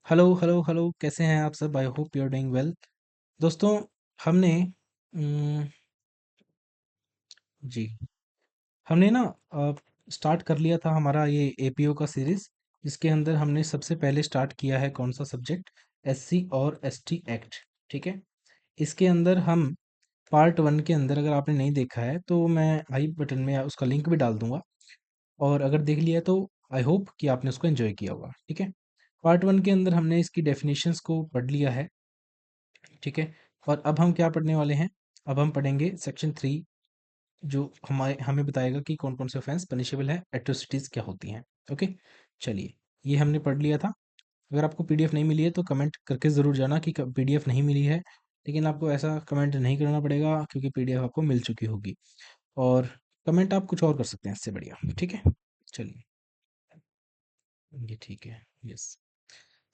Hello hello hello, कैसे हैं आप सब? I hope you are doing well. दोस्तों, हमने जी हमने ना स्टार्ट कर लिया था हमारा ये एपीओ का सीरीज, जिसके अंदर हमने सबसे पहले स्टार्ट किया है कौन सा सब्जेक्ट? एससी और एसटी एक्ट। ठीक है। इसके अंदर हम पार्ट वन के अंदर, अगर आपने नहीं देखा है तो मैं आई बटन में उसका लिंक भी डाल दूंगा, और अगर देख लिया तो आई होप कि आपने उसको एंजॉय किया होगा। ठीक है। पार्ट वन के अंदर हमने इसकी डेफिनेशंस को पढ़ लिया है। ठीक है। और अब हम क्या पढ़ने वाले हैं? अब हम पढ़ेंगे सेक्शन 3, जो हमारे हमें बताएगा कि कौन कौन से ऑफेंस पनिशेबल है, एट्रोसिटीज क्या होती हैं। ओके, चलिए, ये हमने पढ़ लिया था। अगर आपको पीडीएफ नहीं मिली है तो कमेंट करके ज़रूर जाना कि पीडीएफ नहीं मिली है, लेकिन आपको ऐसा कमेंट नहीं करना पड़ेगा क्योंकि पीडीएफ आपको मिल चुकी होगी। और कमेंट आप कुछ और कर सकते हैं इससे बढ़िया। ठीक है, चलिए, ये ठीक है। यस,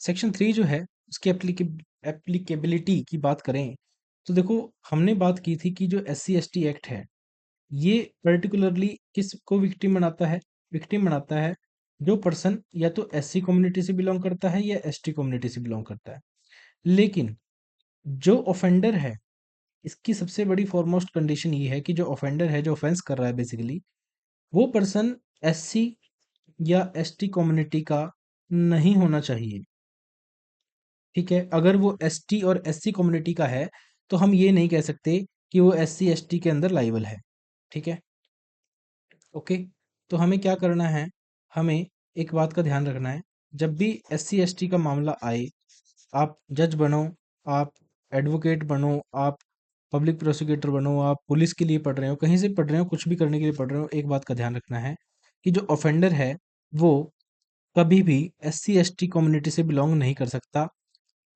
सेक्शन 3 जो है उसकी एप्लीकेबिलिटी की बात करें तो देखो, हमने बात की थी कि जो S C S T act है, ये पर्टिकुलरली किस को विक्टिम बनाता है? विक्टिम बनाता है जो पर्सन या तो एससी कम्युनिटी से बिलोंग करता है या एसटी कम्युनिटी से बिलोंग करता है। लेकिन जो ऑफेंडर है, इसकी सबसे बड़ी फॉरमोस्ट कंडीशन ये है कि जो ऑफेंडर है, जो ऑफेंस कर रहा है बेसिकली, वो पर्सन एससी या एसटी कम्युनिटी का नहीं होना चाहिए। ठीक है। अगर वो एसटी और एससी कम्युनिटी का है तो हम ये नहीं कह सकते कि वो एससी एसटी के अंदर लाइबल है। ठीक है। ओके, तो हमें क्या करना है? हमें एक बात का ध्यान रखना है, जब भी एस सी एस टी का मामला आए, आप जज बनो, आप एडवोकेट बनो, आप पब्लिक प्रोसिक्यूटर बनो, आप पुलिस के लिए पढ़ रहे हो, कहीं से पढ़ रहे हो, कुछ भी करने के लिए पढ़ रहे हो, एक बात का ध्यान रखना है कि जो ऑफेंडर है वो कभी भी S C S T community से बिलोंग नहीं कर सकता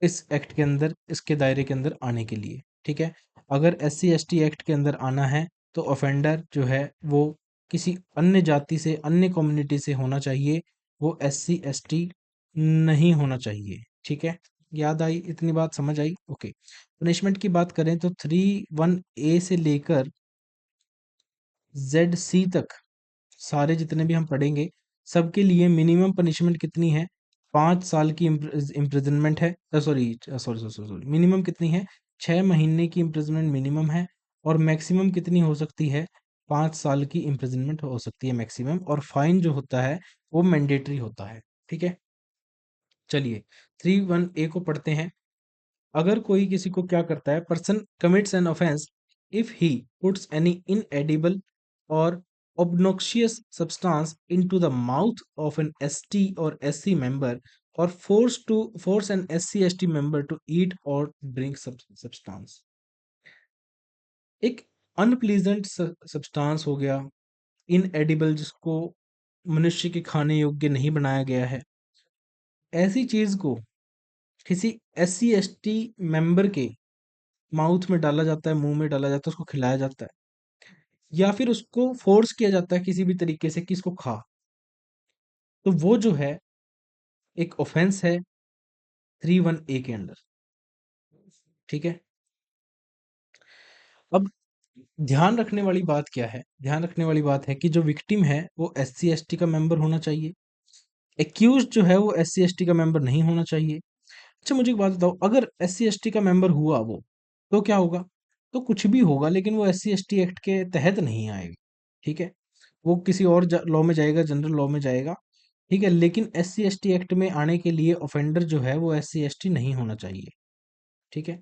इस एक्ट के अंदर, इसके दायरे के अंदर आने के लिए। ठीक है। अगर S C S T act के अंदर आना है तो ऑफेंडर जो है वो किसी अन्य जाति से, अन्य कम्युनिटी से होना चाहिए, वो एस सी एस टी नहीं होना चाहिए। ठीक है, याद आई? इतनी बात समझ आई? ओके। पनिशमेंट की बात करें तो 3(1)(a) से लेकर ZC तक सारे जितने भी हम पढ़ेंगे, सबके लिए मिनिमम पनिशमेंट कितनी है? 5 साल की इम्प्रिजनमेंट है। Sorry sorry sorry sorry, minimum कितनी है? 6 महीने की इम्प्रिजनमेंट मिनिमम है। और मैक्सिमम कितनी हो सकती है? 5 साल की इम्प्रिजनमेंट हो सकती है मैक्सिमम। और फाइन जो होता है वो मैंडेटरी होता है। ठीक है, चलिए, 3(1)(a) को पढ़ते हैं। अगर कोई किसी को क्या करता है, person commits an offence if he puts any इनएडिबल और obnoxious substance into the mouth of an ST or SC member, or force an SC ST member to eat or drink substance। एक अनप्लीजेंट सब्सटेंस हो गया, इनएडिबल, जिसको मनुष्य के खाने योग्य नहीं बनाया गया है, ऐसी चीज को किसी SC ST मेंबर के माउथ में डाला जाता है, मुंह में डाला जाता है, उसको खिलाया जाता है, या फिर उसको फोर्स किया जाता है किसी भी तरीके से कि इसको खा, तो वो जो है एक ऑफेंस है 3(1)(a) के अंडर। ठीक है। अब ध्यान रखने वाली बात क्या है? ध्यान रखने वाली बात है कि जो विक्टिम है वो एस सी एस टी का मेंबर होना चाहिए, एक्यूज जो है वो एस सी एस टी का मेंबर नहीं होना चाहिए। अच्छा, मुझे एक बात बताओ, अगर एस सी एस टी का मेंबर हुआ वो, तो क्या होगा? तो कुछ भी होगा, लेकिन वो S C S T act के तहत नहीं आएगा। ठीक है, वो किसी और लॉ में जाएगा, जनरल लॉ में जाएगा। ठीक है, लेकिन S C S T act में आने के लिए ऑफेंडर जो है वो एस सी एस टी नहीं होना चाहिए। ठीक है।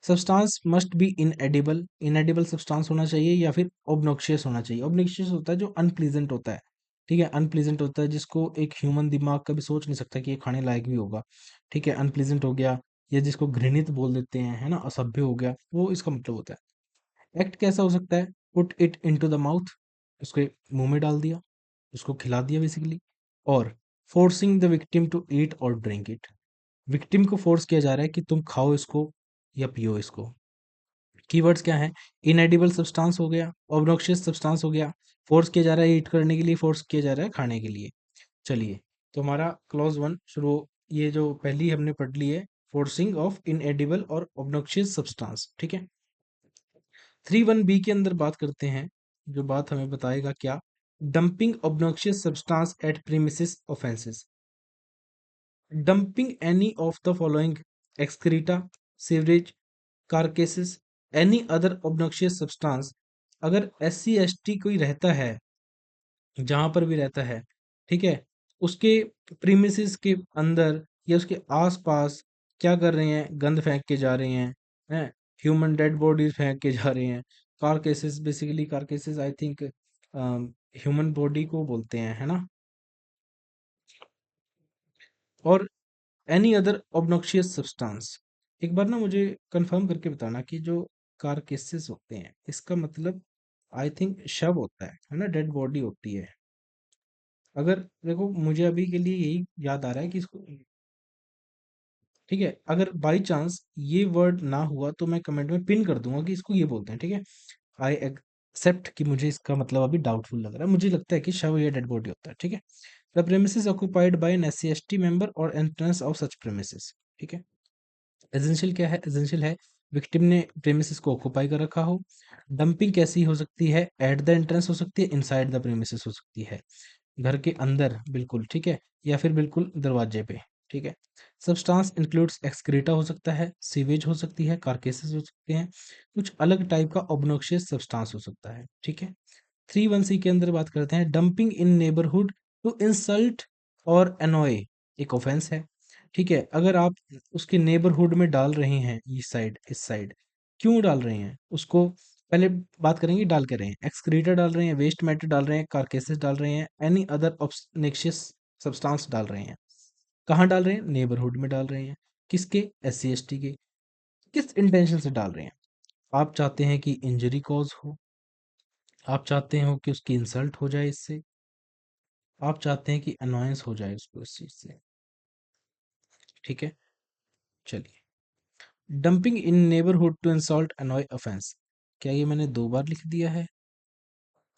सब्सटेंस मस्ट बी इनएडिबल, इनएडिबल सब्सटेंस होना चाहिए, या फिर ऑब्नोक्शियस होना चाहिए। ऑब्नोक्शियस होता है जो अनप्लीजेंट होता है। ठीक है, अनप्लीजेंट होता है जिसको एक ह्यूमन दिमाग कभी सोच नहीं सकता कि ये खाने लायक भी होगा। ठीक है, अनप्लीजेंट हो गया, या जिसको घृणित बोल देते हैं, है ना, असभ्य हो गया, वो इसका मतलब होता है। एक्ट कैसा हो सकता है? Put it into the mouth, उसके मुंह में डाल दिया, उसको खिला दिया बेसिकली। और forcing the victim to eat और ड्रिंक इट, विक्टिम को फोर्स किया जा रहा है कि तुम खाओ इसको या पियो इसको। कीवर्ड्स क्या हैं? इनएडिबल सब्सटेंस हो गया, ऑब्नॉक्शियस सब्सटेंस हो गया, फोर्स किया जा रहा है ईट करने के लिए, फोर्स किया जा रहा है खाने के लिए। चलिए, तो हमारा क्लॉज वन शुरू, ये जो पहली हमने पढ़ ली है, फोर्सिंग ऑफ इनएडिबल और ऑब्नॉक्शियस सब्सटेंस। ठीक है। 3(1)(b) के अंदर बात करते हैं, जो बात हमें बताएगा क्या? Dumping obnoxious substance at premises offences. Dumping any of the following excreta, sewerage, carcasses, any other obnoxious substance. अगर एस सी एस टी कोई रहता है, जहां पर भी रहता है, ठीक है, उसके प्रीमिसेस के अंदर या उसके आसपास क्या कर रहे हैं, गंद फेंक के जा रहे हैं ह्यूमन डेड बॉडीज फेंक के जा रहे हैं। Car cases, basically car cases I think human body को बोलते हैं, है ना। और एनी अदर ऑब्नॉक्शियस सब्सटेंस। एक बार ना मुझे कंफर्म करके बताना कि जो कार केसेस होते हैं इसका मतलब आई थिंक शव होता है ना, डेड बॉडी होती है। अगर देखो मुझे अभी के लिए यही याद आ रहा है कि इसको, ठीक है, अगर बाई चांस ये वर्ड ना हुआ तो मैं कमेंट में पिन कर दूंगा कि इसको ये बोलते हैं, ठीक है। आई एक्सेप्ट कि मुझे इसका मतलब अभी डाउटफुल लग रहा है, मुझे लगता है कि शव या डेड बॉडी होता है, ठीक है। The premises occupied by an SC ST member और एंट्रेंस ऑफ सच प्रेमिसेस, ठीक है। एसेंशियल क्या है, एसेंशियल है विक्टिम ने प्रेमिसेस को ऑक्युपाई कर रखा हो। डंपिंग कैसी हो सकती है, एट द एंट्रेंस हो सकती है, इनसाइड द प्रेमिसेस हो सकती है, घर के अंदर बिल्कुल, ठीक है, या फिर बिल्कुल दरवाजे पे, ठीक है। सब्सटेंस इंक्लूड्स एक्सक्रीटा हो सकता है, सीवेज हो सकती है, कारकेसेस हो सकते हैं, कुछ अलग टाइप का ऑब्नॉक्शियस सब्सटेंस हो सकता है, ठीक है। 3(1)(c) के अंदर बात करते हैं, dumping in neighbourhood to insult और अनॉय एक ऑफेंस है, ठीक है। अगर आप उसके नेबरहुड में डाल रहे हैं, इस साइड क्यों डाल रहे हैं उसको, पहले बात करेंगे डाल के रहे हैं, एक्सक्रीटर डाल रहे हैं, वेस्ट मैटर डाल रहे हैं, कारकेसेस डाल रहे हैं, एनी अदर ऑब्नॉक्शियस सब्सटेंस डाल रहे हैं। कहाँ डाल रहे हैं, नेबरहुड में डाल रहे हैं, किसके, एस सी एस टी के। किस इंटेंशन से डाल रहे हैं, आप चाहते हैं कि इंजरी कॉज हो, आप चाहते हो कि उसकी इंसल्ट हो जाए इससे, आप चाहते हैं कि अनोयंस हो जाए उसको इस चीज से, ठीक है। चलिए, dumping in neighbourhood to insult annoy offence, क्या ये मैंने 2 बार लिख दिया है,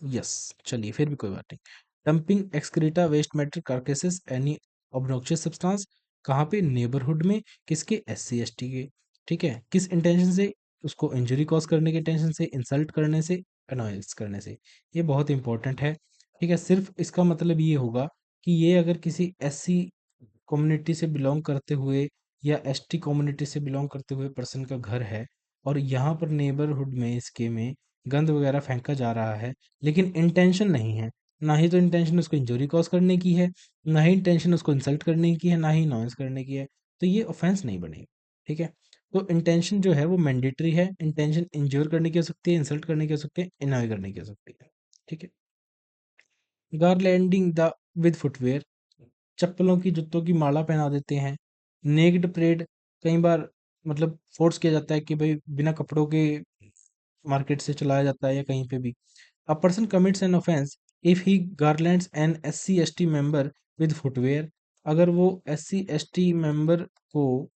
यस। चलिए फिर भी कोई बात नहीं। Dumping excreta, waste matter, carcasses, any obnoxious substance, कहाँ पे, नेबरहुड में, किसके, एस सी एस टी के, ठीक है। किस इंटेंशन से, उसको इंजरी कॉज करने के टेंशन से, इंसल्ट करने से, अनॉयंस करने से। ये बहुत इंपॉर्टेंट है, ठीक है। सिर्फ इसका मतलब ये होगा कि ये अगर किसी एस सी कम्युनिटी से बिलोंग करते हुए या एसटी कम्युनिटी से बिलोंग करते हुए पर्सन का घर है, और यहाँ पर नेबरहुड में इसके में गंद वगैरह फेंका जा रहा है, लेकिन इंटेंशन नहीं है, ना ही तो इंटेंशन उसको इंजरी कॉज करने की है, ना ही इंटेंशन उसको इंसल्ट करने की है, ना ही नॉइस करने की है, तो ये ऑफेंस नहीं बनेगी, ठीक है। तो इंटेंशन जो है वो मैंडेटरी है, इंटेंशन इंज्योर करने की हो सकती है, इंसल्ट करने की हो सकती है, इनॉय करने की हो सकती है, ठीक है। गारलैंडिंग द विद फुटवेयर, चप्पलों की, जूतों की माला पहना देते हैं। नेक्ड परेड, कई बार मतलब फोर्स किया जाता है कि भाई बिना कपड़ों के मार्केट से चलाया जाता है या कहीं पे भी। A person commits an offence if he garlands an S C S T member with footwear, अगर वो S C S T member को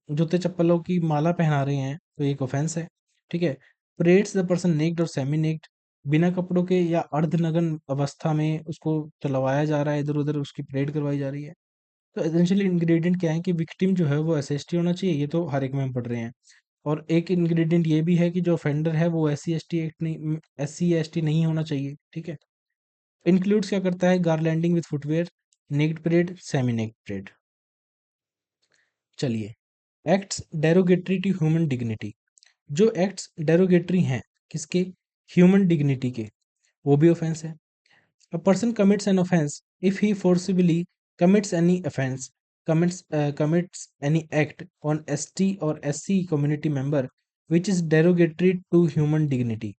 जूते चप्पलों की माला पहना रहे हैं तो एक ऑफेंस है, ठीक है। परेड्स द पर्सन नेक्ड और सेमी नेक्ड, बिना कपड़ों के या अर्धनग्न अवस्था में उसको चलवाया जा रहा है, इधर उधर उसकी परेड करवाई जा रही है। तो एसेंशियल इंग्रेडिएंट क्या है कि विक्टिम जो है वो एसएसटी होना चाहिए, ये तो हर एक में हम पढ़ रहे हैं। और एक इंग्रेडिएंट ये भी है कि जो ऑफेंडर है वो S C S T act नहीं, एस सी एस टी नहीं होना चाहिए, ठीक है। इंक्लूड्स क्या करता है, garlanding with footwear, naked parade, semi naked parade. चलिए, acts derogatory to human dignity, जो एक्ट्स डेरोगेटरी हैं किसके, ह्यूमन डिग्निटी के, वो भी ऑफेंस है। A person commits an offense if he forcibly commits any offense, commits any act on ST or SC community member which is derogatory to human dignity।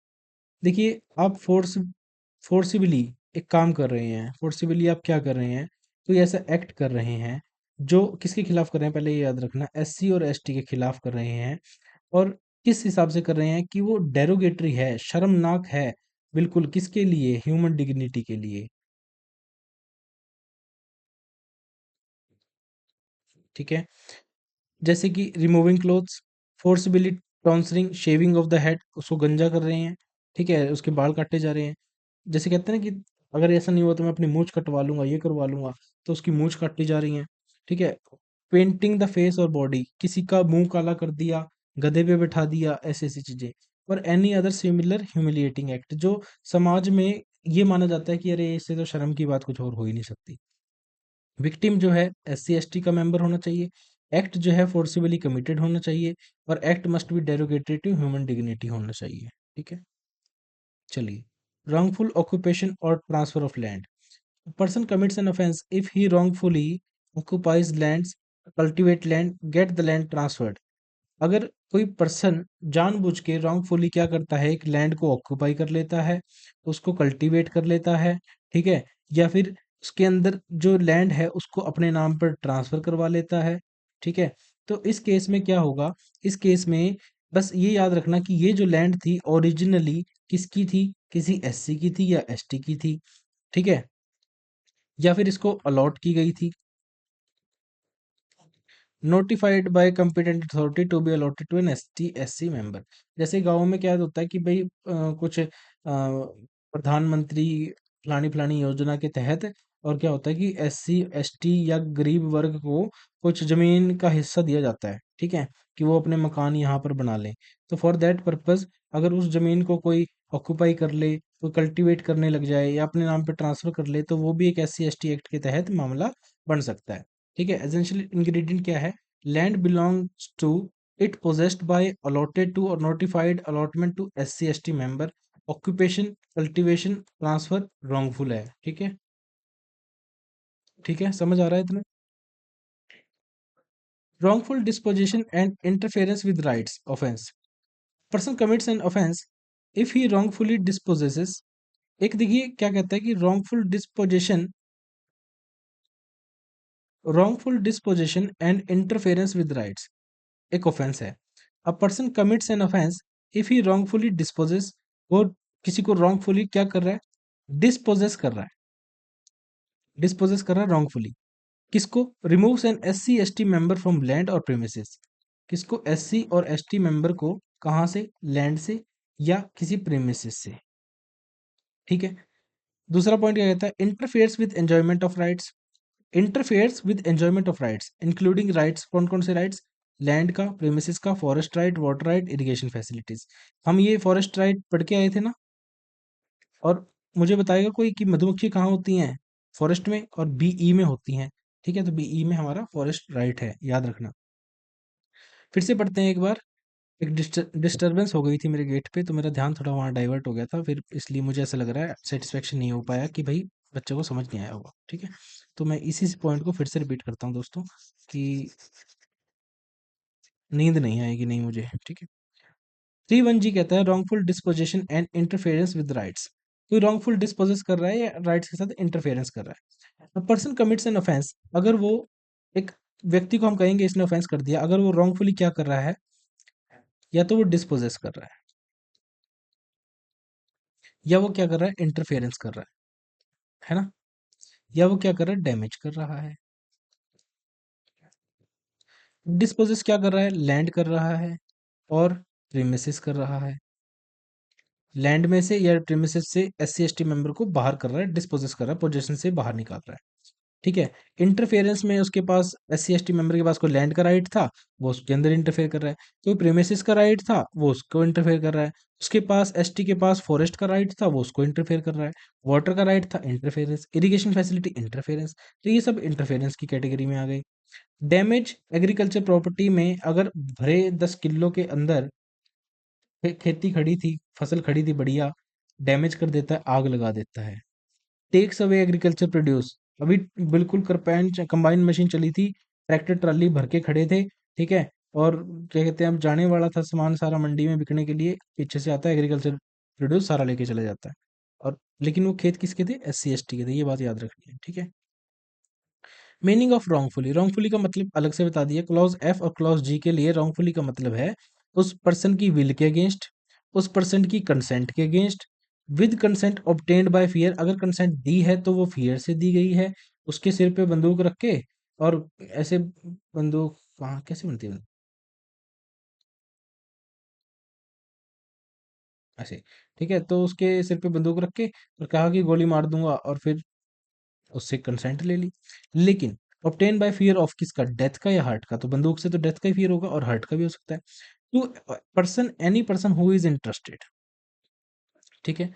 देखिए, आप forcibly एक काम कर रहे हैं, फोर्सिबली आप क्या कर रहे हैं, कोई ऐसा एक्ट कर रहे हैं जो किसके खिलाफ कर रहे हैं, पहले ये याद रखना, एससी और एसटी के खिलाफ कर रहे हैं। और किस हिसाब से कर रहे हैं कि वो डेरोगेटरी है, शर्मनाक है, बिल्कुल किसके लिए, ह्यूमन डिग्निटी के लिए, ठीक है। जैसे कि removing clothes, forcibly tonsuring, shaving of the head, उसको गंजा कर रहे हैं, ठीक है, उसके बाल काटे जा रहे हैं। जैसे कहते हैं ना कि अगर ऐसा नहीं हुआ तो मैं अपनी मूंछ कटवा लूंगा, ये करवा लूंगा, तो उसकी मूंछ काटी जा रही है, ठीक है। पेंटिंग द फेस और बॉडी, किसी का मुंह काला कर दिया, गधे पे बैठा दिया, ऐसी ऐसी चीजें। और any other similar humiliating act, जो समाज में ये माना जाता है कि अरे इससे तो शर्म की बात कुछ और हो ही नहीं सकती, विक्टिम जो है SC ST का मेंबर होना चाहिए। एक्ट जो है फोर्सिबली कमिटेड होना चाहिए, और act must be derogatory to human dignity होना चाहिए। ठीक है, चलिए। रॉन्गफुल ऑक्यूपेशन और transfer of land. Person commits an offence if he wrongfully occupies lands, cultivate land, get the land transferred। अगर कोई पर्सन जानबूझ के रॉन्गफुली क्या करता है, एक लैंड को ऑक्यूपाई कर लेता है, उसको कल्टीवेट कर लेता है, ठीक है, या फिर उसके अंदर जो लैंड है उसको अपने नाम पर ट्रांसफर करवा लेता है, ठीक है, तो इस केस में क्या होगा? इस केस में बस ये याद रखना कि ये जो लैंड थी ओरिजिनली किसकी थी? किसी SC की थी या ST की थी, ठीक है, या फिर इसको अलॉट की गई थी। Notified by competent authority to be allotted to an ST SC member. जैसे गाँव में क्या होता है कि भाई कुछ प्रधानमंत्री फलानी फलानी योजना के तहत, और क्या होता है कि SC ST या गरीब वर्ग को कुछ जमीन का हिस्सा दिया जाता है, ठीक है, कि वो अपने मकान यहाँ पर बना लें। तो फॉर दैट पर्पस अगर उस जमीन को कोई ऑक्यूपाई कर ले, कोई कल्टीवेट करने लग जाए या अपने नाम पे ट्रांसफर कर ले, तो वो भी एक SC ST एक्ट के तहत मामला बन सकता है। ठीक है, एसेंशियल इंग्रेडिएंट क्या है? Land belongs to it possessed by allotted to or notified allotment to SC ST member। Occupation, cultivation, transfer wrongful है। ठीक है, ठीक है, समझ आ रहा है इतना? wrongful disposition and interference with rights offense। person commits an offense if he wrongfully disposes। एक देखिए क्या कहता है कि wrongful disposition and interference with rights एक ऑफेंस है। A person commits an offence if he wrongfully disposes। वो किसी को wrongfully क्या कर रहा है? डिस्पोजेस कर रहा है, डिस्पोजेस कर रहा है wrongfully। किसको? Removes an SC ST member from land और प्रेमिसेस। किसको? SC और ST मेंबर को कहाँ से? लैंड से या किसी प्रेमिसेस से। ठीक है, दूसरा पॉइंट क्या कहता है? Interferes with enjoyment of rights. Interferes with enjoyment of rights including rights, कौन कौन से राइट्स? लैंड का, प्रेमिसेस का, forest right, water right, irrigation facilities. हम ये फॉरेस्ट राइट पढ़ के आए थे ना। और मुझे बताएगा कोई कि मधुमक्खी कहाँ होती हैं? फॉरेस्ट में, और BE में होती हैं। ठीक है, तो BE में हमारा फॉरेस्ट राइट है, याद रखना। फिर से पढ़ते हैं एक बार। एक डिस्टरबेंस हो गई थी मेरे गेट पे, तो मेरा ध्यान थोड़ा वहाँ डाइवर्ट हो गया था, फिर इसलिए मुझे ऐसा लग रहा है सेटिस्फेक्शन नहीं हो पाया कि भाई बच्चों को समझ नहीं आया होगा। ठीक है, तो मैं इसी पॉइंट को फिर से रिपीट करता हूँ दोस्तों, कि नींद नहीं आएगी नहीं मुझे। ठीक है, 3(1)(g कहता है wrongful disposition and interference with rights. कोई रॉन्गफुल डिस्पोजेस कर रहा है या राइट्स के साथ इंटरफेरेंस कर रहा है। पर्सन कमिट्स एन ऑफेंस, अगर वो एक व्यक्ति को हम कहेंगे इसने ऑफेंस कर दिया, अगर वो रॉन्गफुली क्या कर रहा है? या तो वो डिस्पोजेस कर रहा है, या वो क्या कर रहा है? इंटरफेरेंस कर रहा है ना, या वो क्या कर रहा है? डैमेज कर रहा है। डिस्पोजेस क्या कर रहा है? लैंड कर रहा है और प्रीमिसेस कर रहा है। लैंड में से या प्रीमिसेस से SC ST मेंबर को बाहर कर रहा है, डिस्पोजेस कर रहा है, पोजीशन से बाहर निकाल रहा है। ठीक है, इंटरफेरेंस में उसके पास SC ST मेंबर के पास कोई लैंड का राइट था, वो उसके अंदर इंटरफेयर कर रहा है। कोई प्रेमिसेस का राइट था, वो उसको इंटरफेयर कर रहा है। उसके पास ST के पास फॉरेस्ट का राइट था, वो उसको इंटरफेयर कर रहा है। वाटर का राइट था, इंटरफेरेंस। Irrigation facility, interference. तो ये सब इंटरफेरेंस की कैटेगरी में आ गए। डैमेज, एग्रीकल्चर प्रॉपर्टी में अगर भरे 10 किलो के अंदर खेती खड़ी थी, फसल खड़ी थी बढ़िया, डैमेज कर देता है, आग लगा देता है। टेक्स अवे एग्रीकल्चर प्रोड्यूस, अभी बिल्कुल करपैन कंबाइन मशीन चली थी, ट्रैक्टर ट्राली भर के खड़े थे, ठीक है, और क्या कहते हैं, अब जाने वाला था सामान सारा मंडी में बिकने के लिए, पीछे से आता है एग्रीकल्चर प्रोड्यूस सारा लेके चले जाता है। और लेकिन वो खेत किसके थे? SC ST के थे, ये बात याद रखनी है। ठीक है, मीनिंग ऑफ रॉन्गफुली। रॉन्गफुली का मतलब अलग से बता दिया, क्लॉज F और क्लॉज G के लिए रॉन्गफुली का मतलब है उस पर्सन की विल के अगेंस्ट, उस पर्सन की कंसेंट के against, with consent obtained by fear. अगर कंसेंट दी है तो वो फियर से दी गई है, उसके सिर पे बंदूक रख के, और ऐसे बंदूक कहाँ कैसे बनती है? ऐसे, ठीक है, तो उसके सिर पे बंदूक रख के और कहा कि गोली मार दूंगा, और फिर उससे कंसेंट ले ली। लेकिन ऑब्टेन बाय फियर ऑफ किसका? डेथ का या हर्ट का? तो बंदूक से तो डेथ का ही फियर होगा, और हर्ट का भी हो सकता है। To person, any person who is interested. ठीक है,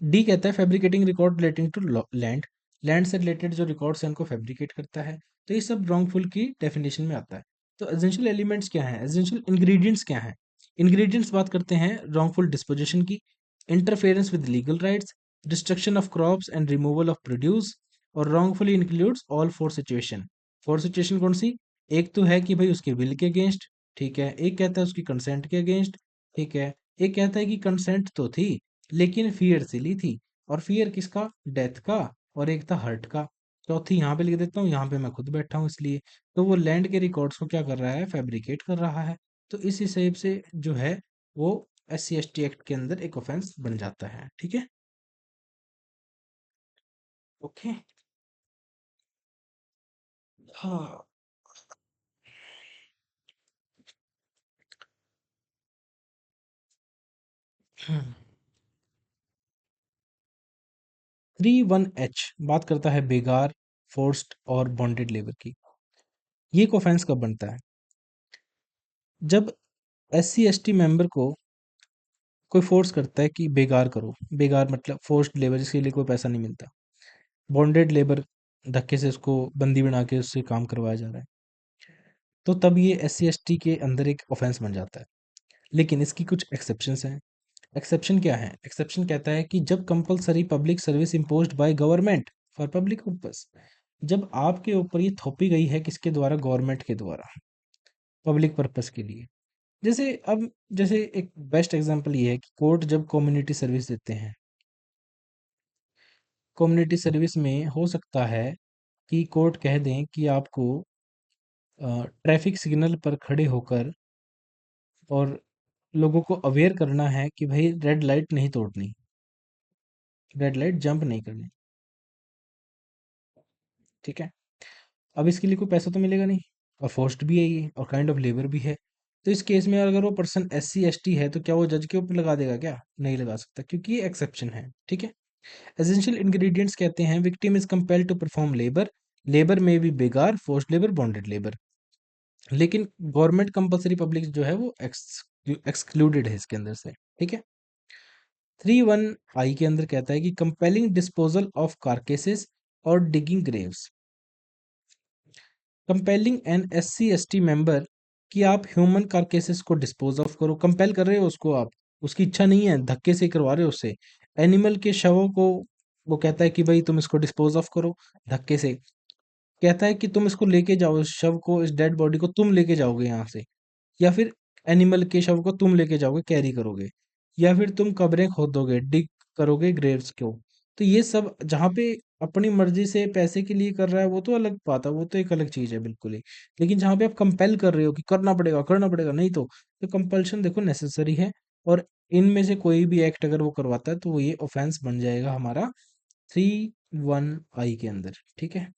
डी कहता है fabricating record relating to land. Land से रिलेटेड जो रिकॉर्ड्स हैं उनको फैब्रिकेट करता है। तो ये सब रॉन्गफुल की डेफिनेशन में आता है। तो एसेंशियल एलिमेंट्स क्या हैं, एसेंशियल इंग्रेडिएंट्स क्या हैं? इंग्रेडिएंट्स बात करते हैं रॉन्गफुल डिस्पोजिशन की, interference with legal rights, destruction of crops and removal of produce, और wrongfully includes all four situation. Four situation कौन सी? एक तो है कि भाई उसके विल के अगेंस्ट, ठीक है, एक कहता है उसकी कंसेंट के अगेंस्ट, ठीक है, एक कहता है कि कंसेंट तो थी लेकिन फियर सिली थी, और फियर किसका? डेथ का, और एक था हर्ट का। चौथी यहाँ पे लिख देता हूँ, यहाँ पे मैं खुद बैठा हूँ इसलिए। तो वो लैंड के रिकॉर्ड्स को क्या कर रहा है? फैब्रिकेट कर रहा है। तो इस हिसाब से जो है वो SC/ST एक्ट के अंदर एक ऑफेंस बन जाता है, ठीक है। ओके। हाँ। 31H बात करता है बेगार, फोर्स्ड और बॉन्डेड लेबर की। ये एक ऑफेंस कब बनता है? जब SC/ST मेंबर को कोई फोर्स करता है कि बेगार करो। बेगार मतलब फोर्स्ड लेबर, जिसके लिए कोई पैसा नहीं मिलता। बॉन्डेड लेबर, धक्के से उसको बंदी बना के उससे काम करवाया जा रहा है। तो तब ये SC/ST के अंदर एक ऑफेंस बन जाता है। लेकिन इसकी कुछ एक्सेप्शंस हैं। एक्सेप्शन क्या है? एक्सेप्शन कहता है कि जब compulsory public service imposed by government for public purpose, जब आपके ऊपर ये थोपी गई है किसके द्वारा? गवर्नमेंट के द्वारा, पब्लिक पर्पस के लिए। जैसे अब, जैसे एक बेस्ट एग्जांपल ये है कि कोर्ट जब कम्युनिटी सर्विस देते हैं, कम्युनिटी सर्विस में हो सकता है कि कोर्ट कह दें कि आपको ट्रैफिक सिग्नल पर खड़े होकर और लोगों को अवेयर करना है कि भाई रेड लाइट नहीं तोड़नी, रेड लाइट जंप नहीं करनी, ठीक है। अब इसके लिए कोई पैसा तो मिलेगा नहीं, और फोर्स्ड भी है ये, और काइंड ऑफ लेबर भी है। तो इस केस में अगर वो पर्सन SC/ST है तो क्या वो जज के ऊपर लगा देगा? क्या नहीं लगा सकता, क्योंकि ये एक्सेप्शन है, ठीक है। एसेंशियल इंग्रेडिएंट्स कहते हैं victim is compelled to perform labour, labour में भी बेगार, फोर्स्ड लेबर, बॉन्डेड लेबर। लेकिन गवर्नमेंट कंपलसरी पब्लिक जो है वो एक्सक्लूडेड है इसके अंदर से, ठीक है। 31I के अंदर कहता है कि कंपेलिंग डिस्पोजल ऑफ कारकेसेस और digging graves. Compelling an SC/ST member कि आप ह्यूमन कारकेसेस को डिस्पोज ऑफ करो, कंपेल कर रहे हो उसको आप, उसकी इच्छा नहीं है, धक्के से करवा रहे हो उससे। एनिमल के शवों को वो कहता है कि भाई तुम इसको डिस्पोज ऑफ करो धक्के से, कहता है कि तुम इसको लेके जाओ, इस शव को, इस डेड बॉडी को तुम लेके जाओगे यहाँ से, या फिर एनिमल के शव को तुम लेके जाओगे, कैरी करोगे, या फिर तुम कब्रें खोदोगे, डिग करोगे ग्रेव्स को। तो ये सब जहाँ पे अपनी मर्जी से पैसे के लिए कर रहा है वो तो अलग बात है, वो तो एक अलग चीज है बिल्कुल ही। लेकिन जहाँ पे आप कंपेल कर रहे हो कि करना पड़ेगा, नहीं तो कंपल्शन देखो नेसेसरी है। और इनमें से कोई भी एक्ट अगर वो करवाता है तो वो ये ऑफेंस बन जाएगा हमारा 31I के अंदर, ठीक है।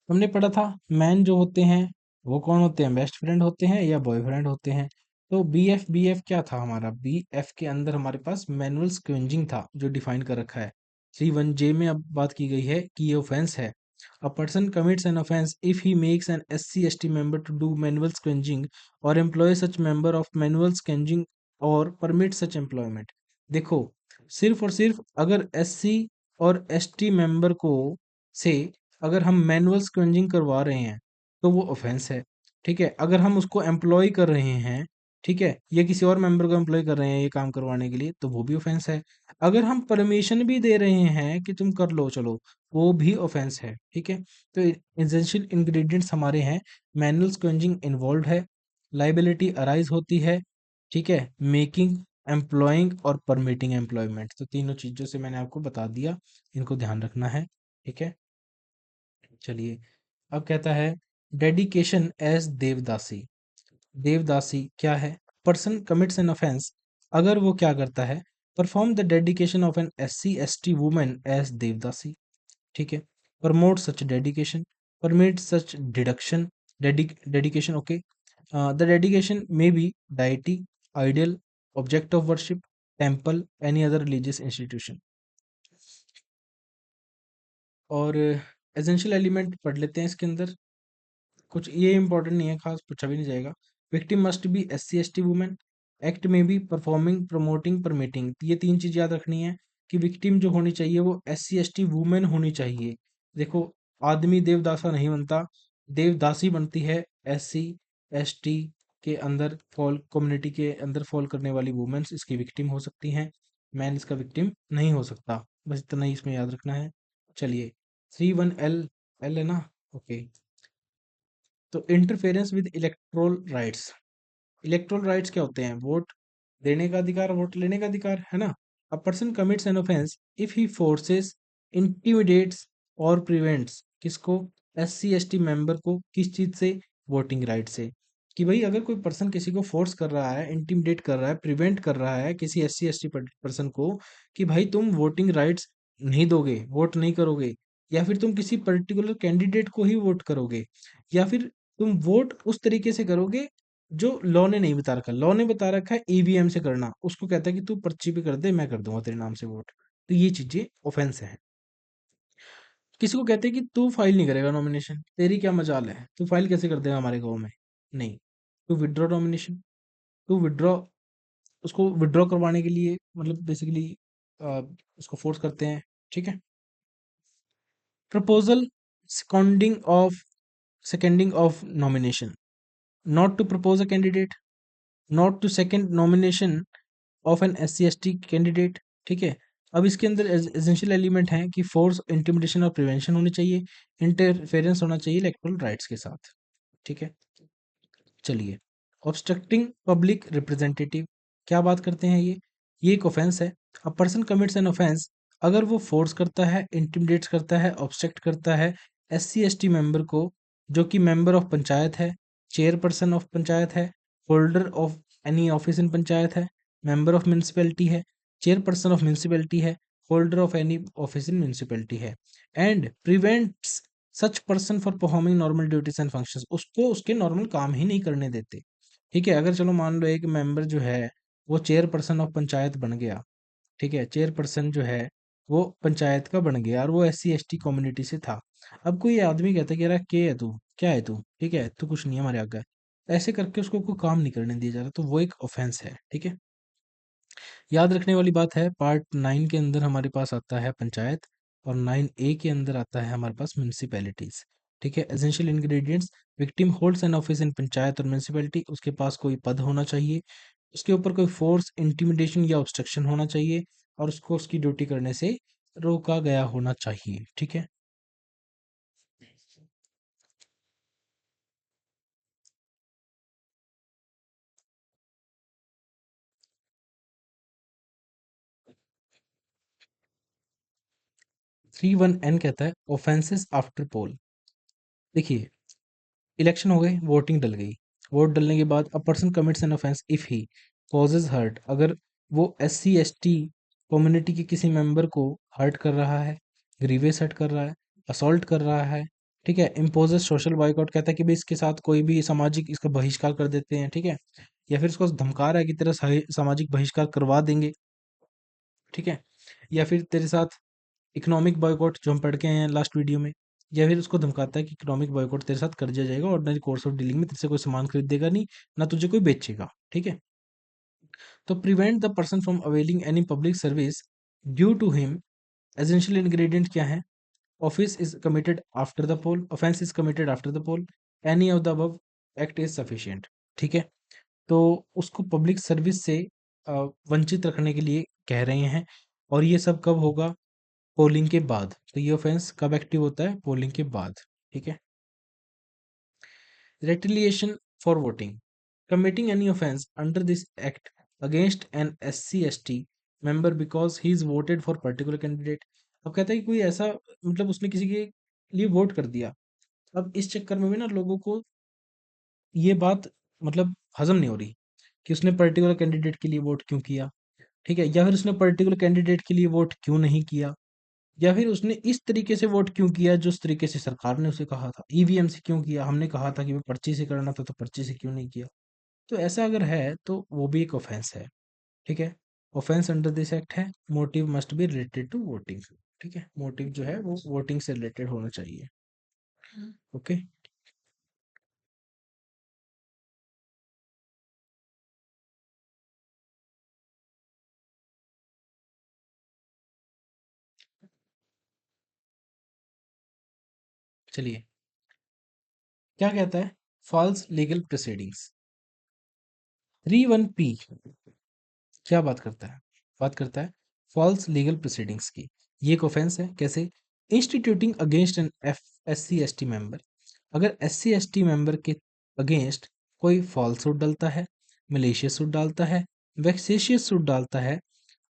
हमने पढ़ा था मैन जो होते हैं वो कौन होते हैं? बेस्ट फ्रेंड होते हैं या बॉयफ्रेंड होते हैं? तो BF क्या था हमारा? BF के अंदर हमारे पास मैनुअल स्क्वेंजिंग था जो डिफाइन कर रखा है। 31J में अब बात की गई है कि ये ऑफेंस है। A person commits an offence if he makes an SC/ST member to do manual scavenging और employ such member of manual scavenging और परमिट सच एम्प्लॉयमेंट। देखो, सिर्फ और सिर्फ अगर SC और ST मेंबर को से अगर हम मैनुअल स्क्वेंजिंग करवा रहे हैं तो वो ऑफेंस है, ठीक है। अगर हम उसको एम्प्लॉय कर रहे हैं, ठीक है, या किसी और मेंबर को एम्प्लॉय कर रहे हैं ये काम करवाने के लिए, तो वो भी ऑफेंस है। अगर हम परमिशन भी दे रहे हैं कि तुम कर लो चलो, वो भी ऑफेंस है, ठीक है। तो एसेंशियल इंग्रेडिएंट्स हमारे हैं, मैनुअल स्क्वेंजिंग इन्वॉल्व है, लाइबिलिटी अराइज होती है, ठीक है, मेकिंग, एम्प्लॉइंग और परमिटिंग एम्प्लॉयमेंट। तो तीनों चीजों से मैंने आपको बता दिया, इनको ध्यान रखना है, ठीक है। चलिए, अब कहता है डेडिकेशन एज देवदासी। देवदासी क्या है? पर्सन कमिट्स एन ऑफेंस अगर वो क्या करता है? Perform the dedication of an SC/ST women as devadasi, ठीक है। Promote such dedication, permit such deduction, dedication, okay. The dedication may be deity, ideal, object of worship, temple, any other religious institution. और essential element पढ़ लेते हैं इसके अंदर। कुछ ये इंपॉर्टेंट नहीं है, खास पूछा भी नहीं जाएगा। Victim must be SC/ST women, act में बी परफॉर्मिंग, प्रमोटिंग, परमिटिंग, ये तीन चीज याद रखनी है। कि विक्टिम जो होनी चाहिए वो SC ST वुमेन होनी चाहिए। देखो, आदमी देवदासा नहीं बनता, देवदासी बनती है SC ST के अंदर फॉल, कम्युनिटी के अंदर फॉल करने वाली वुमेन्स इसकी विक्टिम हो सकती हैं, मैन इसका विक्टिम नहीं हो सकता। बस इतना ही इसमें याद रखना है। चलिए, 3(1)(L), एल है ना, ओके। तो interference with electoral rights. Electoral rights क्या होते हैं? वोट देने का अधिकार, वोट लेने का अधिकार, है ना। A person commits an offence if he forces, intimidates और प्रिवेंट्स किसको? SC ST मेंबर को, किस चीज से? वोटिंग राइट से। कि भाई अगर कोई पर्सन किसी को फोर्स कर रहा है, इंटिमिडेट कर रहा है, प्रिवेंट कर रहा है किसी SC ST पर्सन को कि भाई तुम वोटिंग राइट्स नहीं दोगे, वोट नहीं करोगे, या फिर तुम किसी पर्टिकुलर कैंडिडेट को ही वोट करोगे, या फिर तुम वोट उस तरीके से करोगे जो लॉ ने नहीं बता रखा। लॉ ने बता रखा है EVM से करना, उसको कहता है कि तू पर्ची पे कर दे, मैं कर दूंगा तेरे नाम से वोट। तो ये चीजें ऑफेंस है। किसी को कहते हैं कि तू फाइल नहीं करेगा नॉमिनेशन, तेरी क्या मजाल है, तू फाइल कैसे कर देगा हमारे गाँव में? नहीं, to withdraw nomination, to withdraw, उसको विड्रॉ करवाने के लिए मतलब बेसिकली उसको फोर्स करते हैं, ठीक है। Proposal seconding of nomination, not to propose a candidate, not to second nomination of an SC ST candidate, ठीक है। अब इसके अंदर एसेंशियल एलिमेंट हैं कि फोर्स, इंटिमिडेशन और प्रिवेंशन होनी चाहिए, इंटरफेरेंस होना चाहिए इलेक्टोरल राइट्स के साथ, ठीक है। चलिए, ऑब्स्ट्रक्टिंग पब्लिक रिप्रेजेंटेटिव, क्या बात करते हैं ये एक ऑफेंस है। A person commits an offence अगर वो फोर्स करता है, इंटिमिडेट्स करता है, ऑब्स्ट्रक्ट करता है SC ST मेंबर को, जो कि मेंबर ऑफ पंचायत है, चेयरपर्सन ऑफ पंचायत है, holder of any office in panchayat है, मेंबर ऑफ म्यूनिसिपैलिटी है, चेयरपर्सन ऑफ म्यूनिसिपैलिटी है, holder of any office in municipality है, and prevents such person for performing normal duties and functions, उसको उसके normal काम ही नहीं करने देते, ठीक है। अगर चलो मान लो एक मेंबर जो है वो चेयरपर्सन ऑफ पंचायत बन गया, ठीक है, चेयरपर्सन जो है वो पंचायत का बन गया और वो SC ST कम्युनिटी से था। अब कोई आदमी कहता है कि यार के है तू, क्या है तू, ठीक है, तू कुछ नहीं है हमारे आगे, ऐसे करके उसको कोई काम नहीं करने दिया जा रहा, तो वो एक ऑफेंस है, ठीक है। याद रखने वाली बात है, पार्ट 9 के अंदर हमारे पास आता है पंचायत, और 9A के अंदर आता है हमारे पास म्यूनिसिपैलिटीज, ठीक है। Essential ingredients, victim holds an office in panchayat और म्यूनिसिपैलिटी, उसके पास कोई पद होना चाहिए, उसके ऊपर कोई फोर्स, इंटिमिडेशन या ऑब्स्ट्रक्शन होना चाहिए, और उसको उसकी ड्यूटी करने से रोका गया होना चाहिए, ठीक है। 3(1)(N कहता है ऑफेंसेस आफ्टर पोल। देखिए, इलेक्शन हो गए, वोटिंग डल गई, वोट डलने के बाद a person commits an offence if he causes hurt, अगर वो SC ST कम्युनिटी के किसी मेंबर को हर्ट कर रहा है, ग्रीवेस हर्ट कर रहा है, असॉल्ट कर रहा है, ठीक है, इम्पोजेस सोशल बाइकआउट, कहता है कि भाई इसके साथ कोई भी सामाजिक इसका बहिष्कार कर देते हैं, ठीक है, या फिर इसको धमका रहा है कि तेरा सामाजिक बहिष्कार करवा देंगे, ठीक है, या फिर तेरे साथ इकोनॉमिक बॉयकॉट जो हम पढ़ के आए हैं लास्ट वीडियो में, या फिर उसको धमकाता है कि इकोनॉमिक बॉयकॉट तेरे साथ कर दिया जाएगा, ऑर्डिनरी कोर्स ऑफ डीलिंग में तेरे से कोई सामान खरीदेगा नहीं, ना तुझे कोई बेचेगा, ठीक है। तो prevent the person from availing any public service due to him, essential ingredient क्या है? Office is committed after the poll, offence is committed after the poll, any of the above act is sufficient, ठीक है। तो उसको public service से अ, वंचित रखने के लिए कह रहे हैं, और ये सब कब होगा? पोलिंग के बाद। तो ये ऑफेंस कब एक्टिव होता है? पोलिंग के बाद, ठीक है। Retaliation for voting, committing any offense under this act against an SC ST member because he is voted for particular candidate। अब कहता है कि कोई ऐसा, मतलब उसने किसी के लिए वोट कर दिया, अब इस चक्कर में भी ना लोगों को ये बात मतलब हजम नहीं हो रही कि उसने पर्टिकुलर कैंडिडेट के लिए वोट क्यों किया, ठीक है, या फिर उसने पर्टिकुलर कैंडिडेट के लिए वोट क्यों नहीं किया, या फिर उसने इस तरीके से वोट क्यों किया जो उस तरीके से सरकार ने उसे कहा था, EVM से क्यों किया, हमने कहा था कि वो पर्ची से करना था तो पर्ची से क्यों नहीं किया। तो ऐसा अगर है तो वो भी एक ऑफेंस है, ठीक है। ऑफेंस अंडर दिस एक्ट है, motive must be related to voting, ठीक है, मोटिव जो है वो वोटिंग से रिलेटेड होना चाहिए, ओके। चलिए, क्या कहता है फॉल्स लीगल प्रोसीडिंग्स। 31P क्या बात करता है? बात करता है फॉल्स लीगल प्रोसीडिंग्स की। ये एक ऑफेंस है। कैसे? Instituting against an F SC ST member. अगर SC ST मेंबर के अगेंस्ट कोई फॉल्स सूट डालता है, मलेशियस सूट डालता है, वेक्सेशियस सूट डालता है,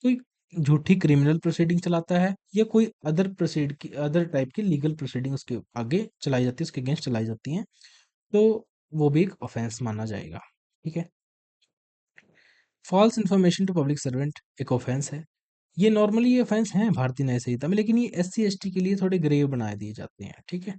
कोई झूठी क्रिमिनल प्रोसीडिंग चलाता है, या कोई अदर टाइप की लीगल प्रोसीडिंग उसके आगे चलाई जाती है, उसके अगेंस्ट चलाई जाती हैं, तो वो भी एक ऑफेंस माना जाएगा। ठीक है। False information to public servant एक ऑफेंस है। ये नॉर्मली ये ऑफेंस हैं भारतीय न्याय संहिता में, लेकिन ये SC ST के लिए थोड़े ग्रेव बना दिए जाते हैं। ठीक है।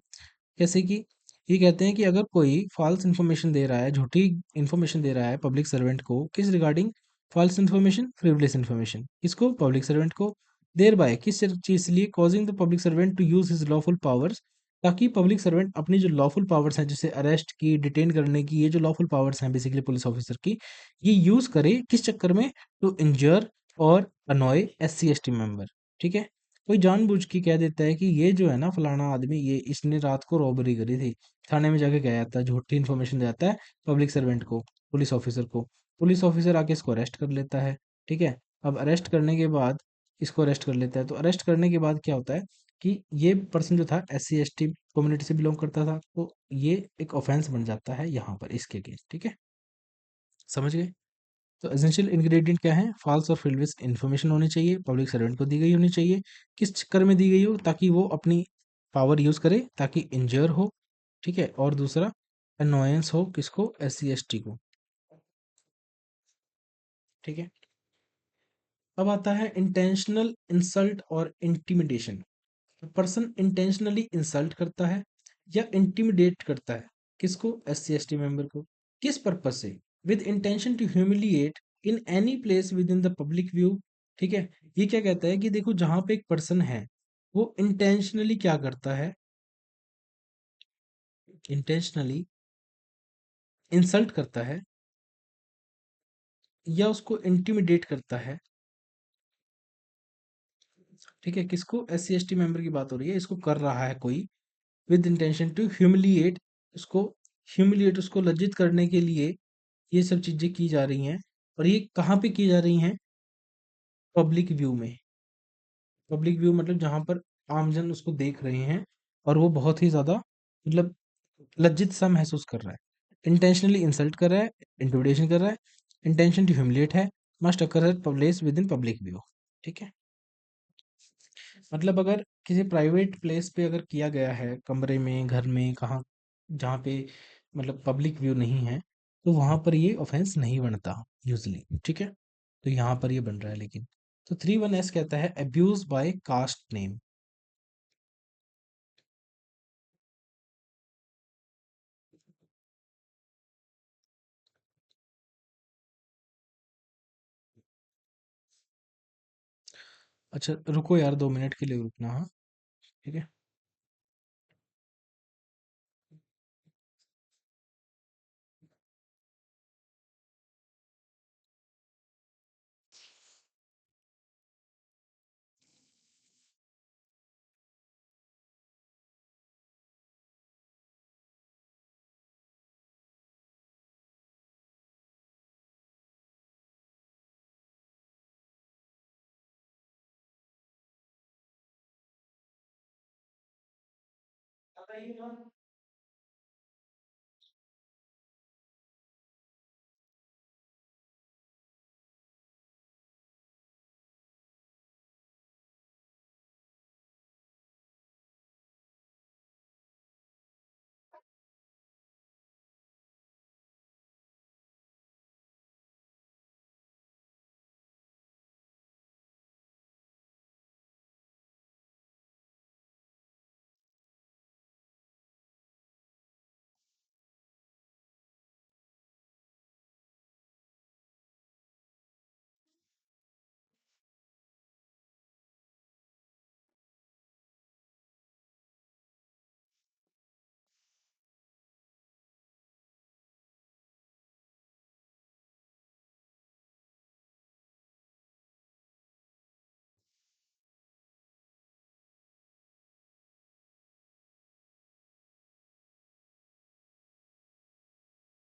जैसे कि ये कहते हैं कि अगर कोई फॉल्स इन्फॉर्मेशन दे रहा है, झूठी इन्फॉर्मेशन दे रहा है पब्लिक सर्वेंट को, किस regarding? False information, frivolous information, किसको? पब्लिक सर्वेंट को। देर बाय किस चीज के लिए? Causing the public servant to use his lawful powers, ताकि पब्लिक सर्वेंट अपनी जो लॉफुल पावर्स हैं, जैसे अरेस्ट की, डिटेन करने की, ये जो लॉफुल पावर्स हैं बेसिकली पुलिस ऑफिसर की, ये यूज करे किस चक्कर में? टू इंजर और अनॉय SC ST मेंबर। ठीक है। कोई जानबूझ के कह देता है कि ये जो है ना फलाना आदमी, ये इसने रात को रॉबरी करी थी, थाने में जाके कह जाता है, झूठी इन्फॉर्मेशन दे जाता है पब्लिक सर्वेंट को, पुलिस ऑफिसर को। पुलिस ऑफिसर आके इसको अरेस्ट कर लेता है। ठीक है। अब अरेस्ट करने के बाद इसको अरेस्ट कर लेता है, तो अरेस्ट करने के बाद क्या होता है कि ये पर्सन जो था SC ST कम्युनिटी से बिलोंग करता था, तो ये एक ऑफेंस बन जाता है यहाँ पर इसके अगेंस्ट। ठीक है। समझ गए? तो एसेंशियल इंग्रेडिएंट क्या है? फॉल्स और फिल्विस इन्फॉर्मेशन होनी चाहिए, पब्लिक सर्वेंट को दी गई होनी चाहिए, किस चक्कर में दी गई हो? ताकि वो अपनी पावर यूज करे, ताकि इंजर हो। ठीक है। और दूसरा अनोयंस हो, किसको? SC ST को। ठीक है। अब आता है इंटेंशनल इंसल्ट और इंटिमिडेशन। पर्सन इंटेंशनली इंसल्ट करता है या इंटिमिडेट करता है, किसको? SC ST मेंबर को। किस पर्पज से? With intention to humiliate in any place within the public view. ठीक है। ये क्या कहता है कि देखो, जहां पे एक पर्सन है, वो इंटेंशनली क्या करता है? इंटेंशनली इंसल्ट करता है या उसको इंटिमिडेट करता है। ठीक है। किसको? SC ST मेंबर की बात हो रही है। इसको कर रहा है कोई विद इंटेंशन टू ह्यूमिलिएट, उसको ह्यूमिलिएट, उसको लज्जित करने के लिए ये सब चीजें की जा रही हैं। और ये कहाँ पे की जा रही हैं? पब्लिक व्यू में। पब्लिक व्यू मतलब जहां पर आमजन उसको देख रहे हैं, और वो बहुत ही ज्यादा मतलब लज्जित सा महसूस कर रहा है। इंटेंशनली इंसल्ट कर रहा है, इंटिमिडेशन कर रहा है, इंटेंशन टू ह्यूमिलिएट है, must occur at place with in public view. ठीक है। मतलब अगर किसी प्राइवेट प्लेस पे अगर किया गया है, कमरे में, घर में, कहाँ, जहाँ पे मतलब पब्लिक व्यू नहीं है, तो वहां पर ये ऑफेंस नहीं बनता यूजली। ठीक है। तो यहाँ पर ये बन रहा है लेकिन। तो 31S कहता है अब्यूज बाय कास्ट नेम। अच्छा रुको यार, 2 मिनट के लिए रुकना। हाँ। ठीक है।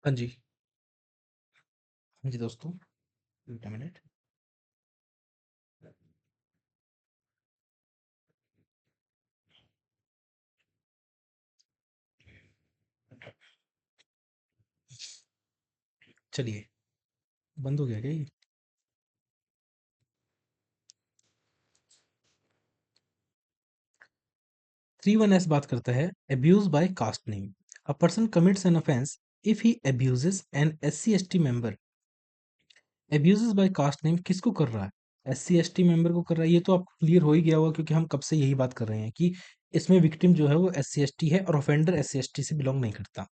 हाँ जी। हाँ जी दोस्तों, वेट अ मिनट। चलिए, बंद हो गया क्या ये? 31S बात करता है abuse by caste name. A person commits an offence if he abuses an SC ST member. Abuses by caste name किसको कर रहा है? SC ST मेंबर को कर रहा है। ये तो आपको क्लियर हो ही गया होगा क्योंकि हम कब से यही बात कर रहे हैं कि इसमें विक्टिम जो है वो SC ST है और ऑफेंडर SC ST से बिलोंग नहीं करता।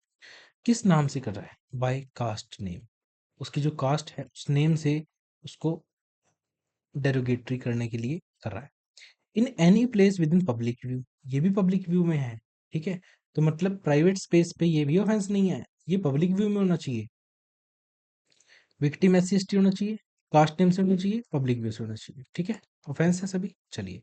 किस नाम से कर रहा है? By caste name. उसकी जो कास्ट है उस नेम से उसको डेरोगेटरी करने के लिए कर रहा है। इन any place with in public view, ये भी पब्लिक व्यू में है। ठीक है, तो मतलब प्राइवेट स्पेस पे ये भी ऑफेंस नहीं है, ये पब्लिक व्यू में होना चाहिए। विक्टिम SC ST होना चाहिए, कास्ट नेम से होना चाहिए, पब्लिक व्यू से होना चाहिए। ठीक है, ऑफेंस है सभी। चलिए,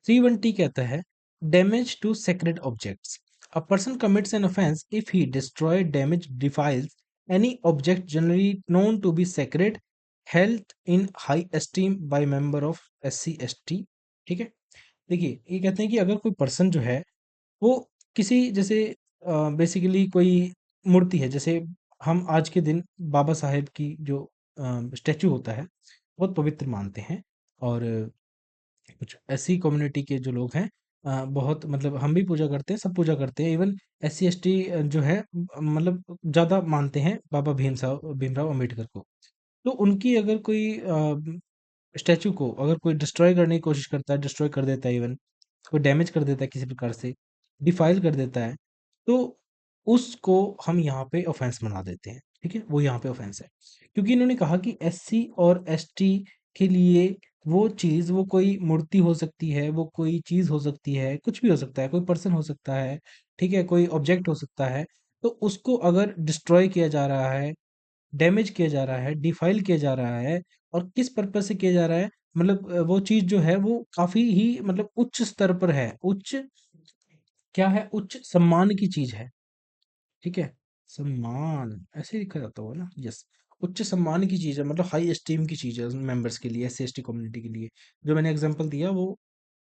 31T कहता है damage to sacred objects. A person commits an offence if he destroy damage defiles any object generally known to be sacred held in high esteem by member of SC ST। ठीक है, देखिए ये कहते हैं कि अगर कोई पर्सन जो है वो किसी जैसे बेसिकली कोई मूर्ति है, जैसे हम आज के दिन बाबा साहेब की जो स्टैचू होता है बहुत पवित्र मानते हैं। और कुछ ऐसी कम्युनिटी के जो लोग हैं बहुत मतलब हम भी पूजा करते हैं, सब पूजा करते हैं, इवन SC ST जो है मतलब ज़्यादा मानते हैं बाबा भीमराव अम्बेडकर को। तो उनकी अगर कोई स्टैचू को अगर कोई डिस्ट्रॉय करने की कोशिश करता है, डिस्ट्रॉय कर देता है, इवन कोई डैमेज कर देता है किसी प्रकार से, डिफाइल कर देता है, तो उसको हम यहाँ पे ऑफेंस बना देते हैं। ठीक है, वो यहाँ पे ऑफेंस है क्योंकि इन्होंने कहा कि SC और ST के लिए वो चीज़, वो कोई मूर्ति हो सकती है, वो कोई चीज़ हो सकती है, कुछ भी हो सकता है, कोई पर्सन हो सकता है, ठीक है, कोई ऑब्जेक्ट हो सकता है। तो उसको अगर डिस्ट्रॉय किया जा रहा है, डैमेज किया जा रहा है, डिफाइल किया जा रहा है और किस पर्पज़ से किया जा रहा है, मतलब वो चीज़ जो है वो काफ़ी ही मतलब उच्च स्तर पर है, उच्च क्या है? उच्च सम्मान की चीज़ है। ठीक है? सम्मान ऐसे ही लिखा जाता होगा ना? यस, उच्च सम्मान की चीज़ है, मतलब हाई एस्टीम की चीज़ है मेंबर्स के लिए, SC ST कम्युनिटी के लिए। जो मैंने एग्जांपल दिया वो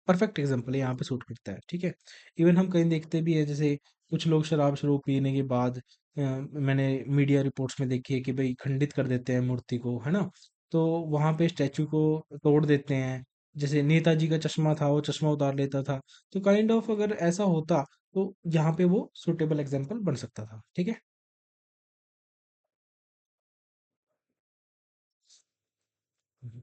परफेक्ट एग्जांपल है, यहाँ पे सूट करता है। ठीक है? इवन हम कहीं देखते भी है, जैसे कुछ लोग शराब शरूब पीने के बाद मैंने मीडिया रिपोर्ट्स में देखी है कि भाई खंडित कर देते हैं मूर्ति को, है ना? तो वहां पे स्टैचू को तोड़ देते हैं। जैसे नेताजी का चश्मा था, वो चश्मा उतार लेता था। तो काइंड ऑफ अगर ऐसा होता तो यहाँ पे वो सुटेबल एग्जांपल बन सकता था। ठीक है? हम्म।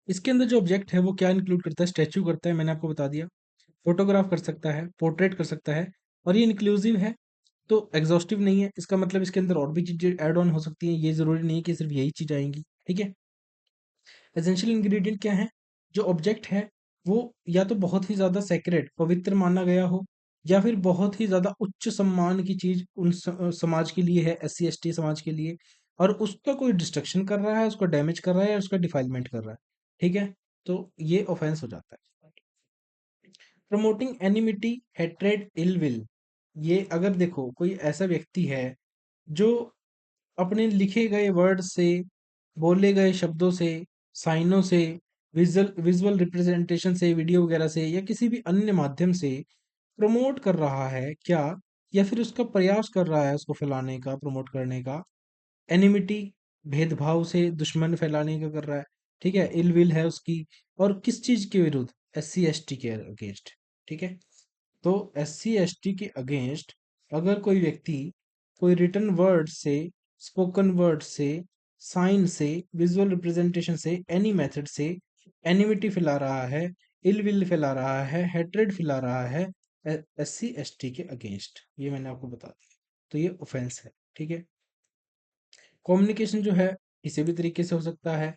इसके अंदर जो ऑब्जेक्ट है वो क्या इंक्लूड करता है? स्टैचू करता है, मैंने आपको बता दिया। फोटोग्राफ कर सकता है, पोर्ट्रेट कर सकता है, और ये इंक्लूसिव है तो एग्जॉस्टिव नहीं है। इसका मतलब इसके अंदर और भी चीजें ऐड ऑन हो सकती हैं, ये जरूरी नहीं है कि सिर्फ यही चीज आएंगी। ठीक है? एसेंशियल इंग्रेडिएंट क्या है? जो ऑब्जेक्ट है वो या तो बहुत ही ज्यादा सेक्रेट पवित्र माना गया हो, या फिर बहुत ही ज्यादा उच्च सम्मान की चीज उन समाज के लिए है, SC ST समाज के लिए, और उसका कोई डिस्ट्रक्शन कर रहा है, उसको डैमेज कर रहा है या उसका डिफाइलमेंट कर रहा है। ठीक है, तो ये ऑफेंस हो जाता है। Promoting enmity, hatred, ill will. ये अगर देखो कोई ऐसा व्यक्ति है जो अपने लिखे गए वर्ड से, बोले गए शब्दों से, साइनों से, विजुअल विजुअल रिप्रेजेंटेशन से, वीडियो वगैरह से या किसी भी अन्य माध्यम से प्रमोट कर रहा है क्या, या फिर उसका प्रयास कर रहा है उसको फैलाने का, प्रमोट करने का। एनिमिटी, भेदभाव से दुश्मन फैलाने का कर रहा है। ठीक है, इल विल है उसकी, और किस चीज के विरुद्ध? SC ST के अगेंस्ट। ठीक है, तो SC ST के अगेंस्ट अगर कोई व्यक्ति कोई रिटन वर्ड से, स्पोकन वर्ड से, साइन से, विजुअल रिप्रेजेंटेशन से, एनी मेथड से एनिमिटी फैला रहा है, इल विल फैला रहा है, हेट्रेड फैला रहा है SC ST के अगेंस्ट, ये मैंने आपको बता दिया, तो ये ऑफेंस है। ठीक है? कम्युनिकेशन जो है किसी भी तरीके से हो सकता है।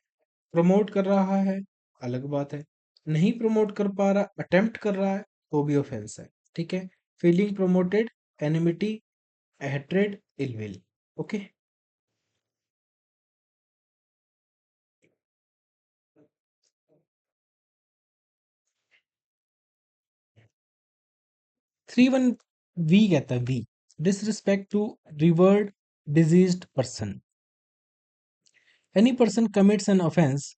प्रमोट कर रहा है, अलग बात है। नहीं प्रमोट कर पा रहा, अटेम्प्ट कर रहा है, तो भी ऑफेंस है। ठीक है? Feeling promoted, enmity, hatred, ill will. Okay. 31V कहता है, V disrespect to revered deceased person. Any person commits an offense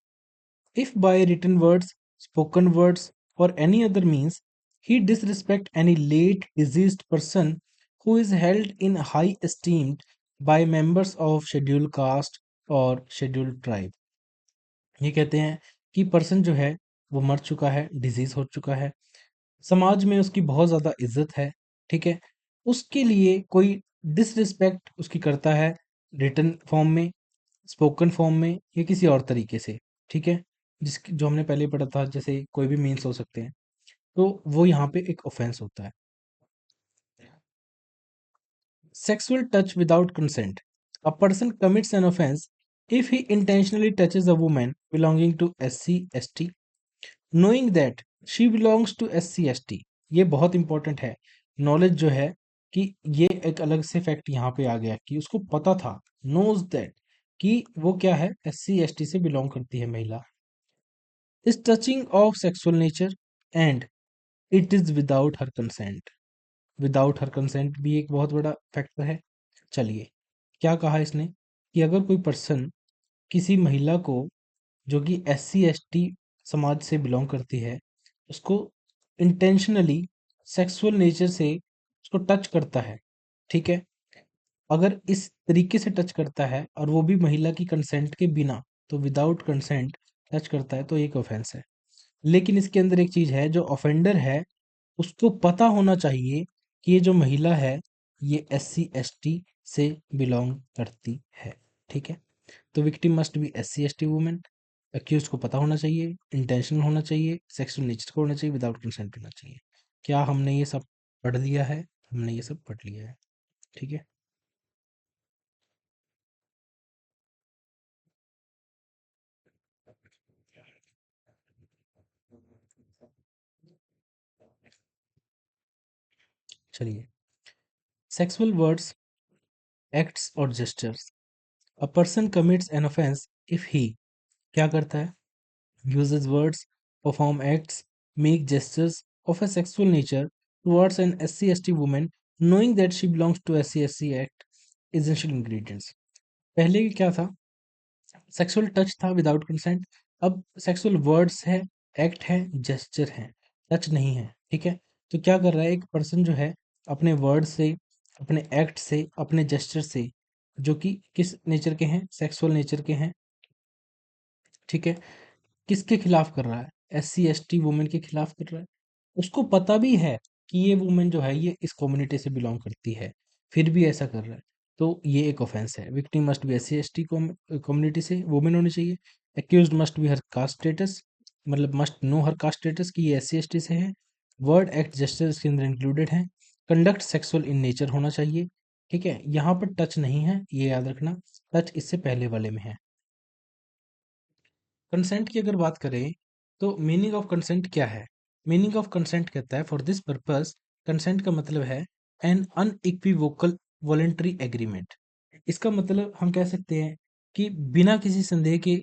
if by written words, spoken words, or any other means he disrespect any late deceased person who is held in high esteem by members of scheduled caste or scheduled tribe. ये कहते हैं कि person जो है वो मर चुका है, डिजीज हो चुका है, समाज में उसकी बहुत ज़्यादा इज्जत है, ठीक है, उसके लिए कोई डिसरिस्पेक्ट उसकी करता है रिटन फॉर्म में, स्पोकन फॉर्म में या किसी और तरीके से, ठीक है, जिसकी जो हमने पहले पढ़ा था, जैसे कोई भी मीन्स हो सकते हैं, तो वो यहाँ पे एक ऑफेंस होता है। Sexual touch without consent, a person commits an offence if he intentionally touches a woman belonging to SC/ST knowing that she belongs to SC/ST। ये बहुत इंपॉर्टेंट है, नॉलेज जो है कि ये एक अलग से फैक्ट यहाँ पे आ गया कि उसको पता था, नोज दैट, कि वो क्या है, SC/ST से बिलोंग करती है महिला। Is touching of sexual nature and it is without her consent. Without her consent भी एक बहुत बड़ा फैक्टर है। चलिए, क्या कहा इसने कि अगर कोई पर्सन किसी महिला को जो कि SC/ST समाज से बिलोंग करती है, उसको इंटेंशनली सेक्सुअल नेचर से उसको टच करता है, ठीक है, अगर इस तरीके से टच करता है और वो भी महिला की कंसेंट के बिना, तो विदाउट कंसेंट टच करता है, तो एक ऑफेंस है। लेकिन इसके अंदर एक चीज है, जो ऑफेंडर है उसको पता होना चाहिए कि ये जो महिला है ये SC/ST से बिलोंग करती है, ठीक है। तो victim must be SC/ST women, accused को पता होना चाहिए, इंटेंशन होना चाहिए, सेक्सुअल नेचर को होना चाहिए, विदाउट कंसेंट होना चाहिए। क्या हमने ये सब पढ़ लिया है? हमने ये सब पढ़ लिया है, ठीक है। चलिए, सेक्सुअल वर्ड्स, एक्ट्स और gestures, a person commits an offence if ही, क्या करता है, uses words, perform acts, make gestures of a sexual nature towards an SC/ST woman knowing that she belongs to SC/ST act essential ingredients। पहले क्या था, sexual touch था without consent, अब sexual words है, act है, जेस्चर है, touch नहीं है, ठीक है। तो क्या कर रहा है, एक पर्सन जो है अपने वर्ड से, अपने एक्ट से, अपने जेस्चर से, जो कि किस नेचर के हैं, सेक्सुअल नेचर के हैं, ठीक है, किसके खिलाफ कर रहा है, SC/ST वुमेन के खिलाफ कर रहा है। उसको पता भी है कि ये वुमेन जो है ये इस कम्युनिटी से बिलोंग करती है, फिर भी ऐसा कर रहा है, तो ये एक ऑफेंस है। Victim must be SC/ST community से वुमेन होनी चाहिए। Accused must be her caste status, मतलब must know her caste status कि ये SC/ST से है। वर्ड एक्ट जेस्चर इसके अंदर इंक्लूडेड है। कंडक्ट सेक्सुअल इन नेचर होना चाहिए, ठीक है, यहाँ पर टच नहीं है, ये याद रखना, टच इससे पहले वाले में है। कंसेंट की अगर बात करें तो मीनिंग ऑफ कंसेंट क्या है? मीनिंग ऑफ कंसेंट कहता है फॉर दिस पर्पस कंसेंट का मतलब है एन अनइक्विवोकल वॉलेंटरी एग्रीमेंट। इसका मतलब हम कह सकते हैं कि बिना किसी संदेह के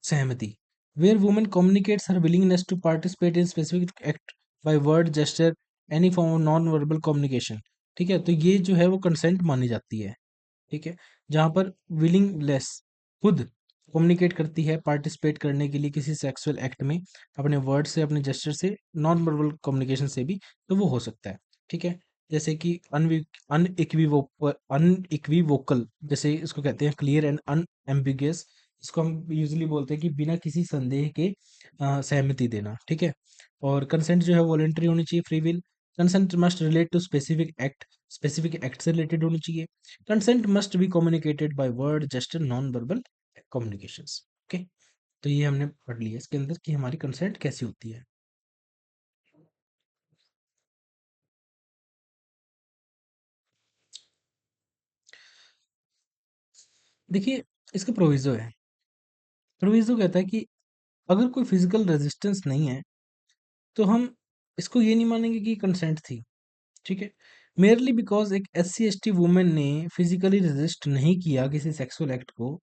सहमति, where woman communicates her willingness to participate in specific act by word gesture any form of non verbal communication, ठीक है, तो ये जो है वो कंसेंट मानी जाती है, ठीक है, जहाँ पर विलिंगलेस, खुद कम्युनिकेट करती है पार्टिसिपेट करने के लिए किसी सेक्सुअल एक्ट में, अपने वर्ड से, अपने जेस्चर से, नॉन वर्बल कम्युनिकेशन से भी, तो वो हो सकता है, ठीक है। जैसे कि अनइक्विवोकल, जैसे इसको कहते हैं क्लियर एंड अनएम्बिगियस, इसको हम यूजली बोलते हैं कि बिना किसी संदेह के सहमति देना, ठीक है। और कंसेंट जो है वॉलेंटरी होनी चाहिए, free will. Consent must relate to specific act, specific act से रिलेटेड होनी चाहिए। Consent must be communicated by word gesture non verbal communications, okay. तो ये हमने पढ़ लिया इसके अंदर कि हमारी कंसेंट कैसी होती है। देखिए, इसका प्रोविजो है, प्रोविजो कहता है कि अगर कोई फिजिकल रेजिस्टेंस नहीं है तो हम इसको ये नहीं मानेंगे कि कंसेंट थी, ठीक है। मेयरली बिकॉज एक SC/ST वुमेन ने फिजिकली रेजिस्ट नहीं किया किसी सेक्सुअल एक्ट को,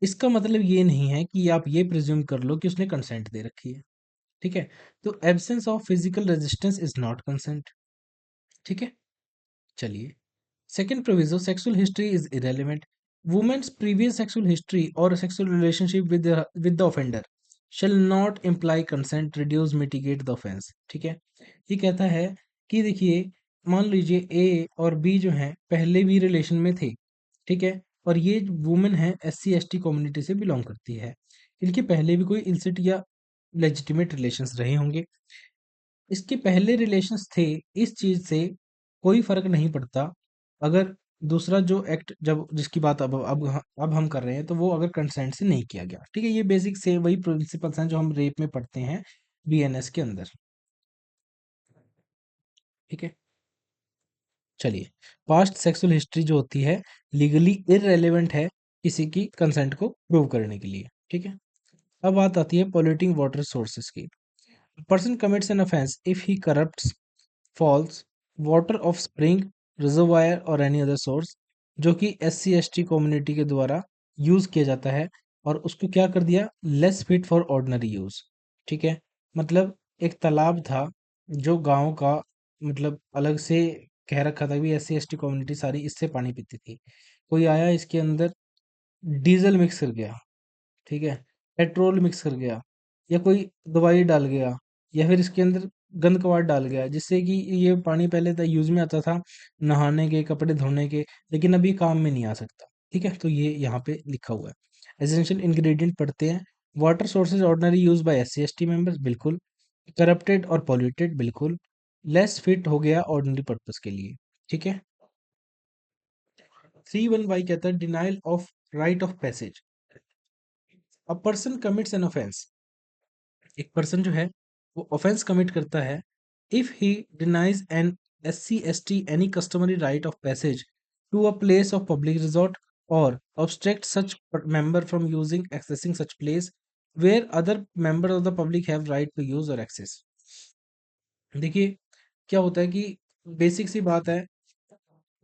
इसका मतलब ये नहीं है कि आप ये प्रिज्यूम कर लो कि उसने कंसेंट दे रखी है, ठीक है। तो absence of physical resistance is not consent, ठीक है। चलिए, second proviso, sexual history is irrelevant. Women's previous sexual history or sexual relationship with the offender shall not imply consent, reduce, mitigate the offense. ठीक है, ये कहता है कि देखिए, मान लीजिए ए और बी जो हैं पहले भी रिलेशन में थे, ठीक है, और ये वुमेन है SC ST कम्युनिटी से बिलोंग करती है, इनके पहले भी कोई इल्सिट या लेजिटिमेट रिलेशंस रहे होंगे, इसके पहले रिलेशंस थे, इस चीज से कोई फर्क नहीं पड़ता अगर दूसरा जो एक्ट जब जिसकी बात अब हम कर रहे हैं तो वो अगर कंसेंट से नहीं किया गया, ठीक है, ये बेसिक से वही प्रिंसिपल्स हैं जो हम रेप में पढ़ते हैं BNS के अंदर, ठीक है। चलिए, पास्ट सेक्सुअल हिस्ट्री जो होती है लीगली इररेलेवेंट है किसी की कंसेंट को प्रूव करने के लिए, ठीक है। अब बात आती है पॉल्यूटिंग वाटर सोर्सेज की। Person commits an offence if he corrupts fouls water of spring reservoir और एनी अदर सोर्स जो कि SC ST कम्युनिटी के द्वारा यूज किया जाता है, और उसको क्या कर दिया, less fit for ordinary use, ठीक है। मतलब एक तालाब था जो गांव का, मतलब अलग से कह रखा था कि SC ST कम्युनिटी सारी इससे पानी पीती थी, कोई आया इसके अंदर डीजल मिक्स कर गया, ठीक है, पेट्रोल मिक्स कर गया, या कोई दवाई डाल गया, या फिर इसके अंदर गंद कबाड़ डाल गया, जिससे कि ये पानी पहले तो यूज में आता था नहाने के, कपड़े धोने के, लेकिन अब ये काम में नहीं आ सकता, ठीक है, तो ये यहाँ पे लिखा हुआ है। एसेंशियल इंग्रेडिएंट पढ़ते हैं। Water sources ordinary use by SC ST members, बिल्कुल। करप्टेड और पॉल्यूटेड, बिल्कुल। लेस फिट हो गया ऑर्डिनरी पर्पस के लिए, ठीक है। 3(1)(y) कहता है denial of right of passage. A person commits an offence, एक पर्सन जो है वो ऑफेंस कमिट करता है if he denies an SC ST any customary right of passage to a place of public resort और obstruct such member from using accessing such place where other member of the public have right to use और access. देखिए, क्या होता है कि basic सी बात है,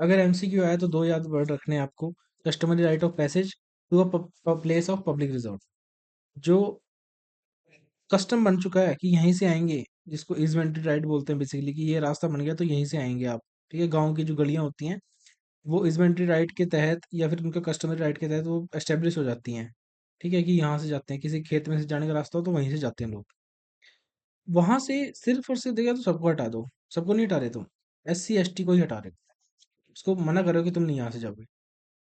अगर MCQ आया तो दो याद वर्ड रखने हैं आपको। Customary right of passage to a place of public resort, जो कस्टम बन चुका है कि यहीं से आएंगे, जिसको इजमेंट्री राइट बोलते हैं बेसिकली, कि ये रास्ता बन गया तो यहीं से आएंगे आप, ठीक है। गांव की जो गलियां होती हैं वो इजमेंट्री राइट के तहत या फिर उनका कस्टमरी राइट के तहत वो एस्टेब्लिश हो जाती हैं, ठीक है, कि यहाँ से जाते हैं, किसी खेत में से जाने का रास्ता हो तो वहीं से जाते हैं लोग, वहां से सिर्फ और सिर्फ देखा तो सबको हटा दो, सबको नहीं हटा रहे तुम, SC ST को ही हटा रहे हो, उसको मना करो कि तुम नहीं यहाँ से जाओगे।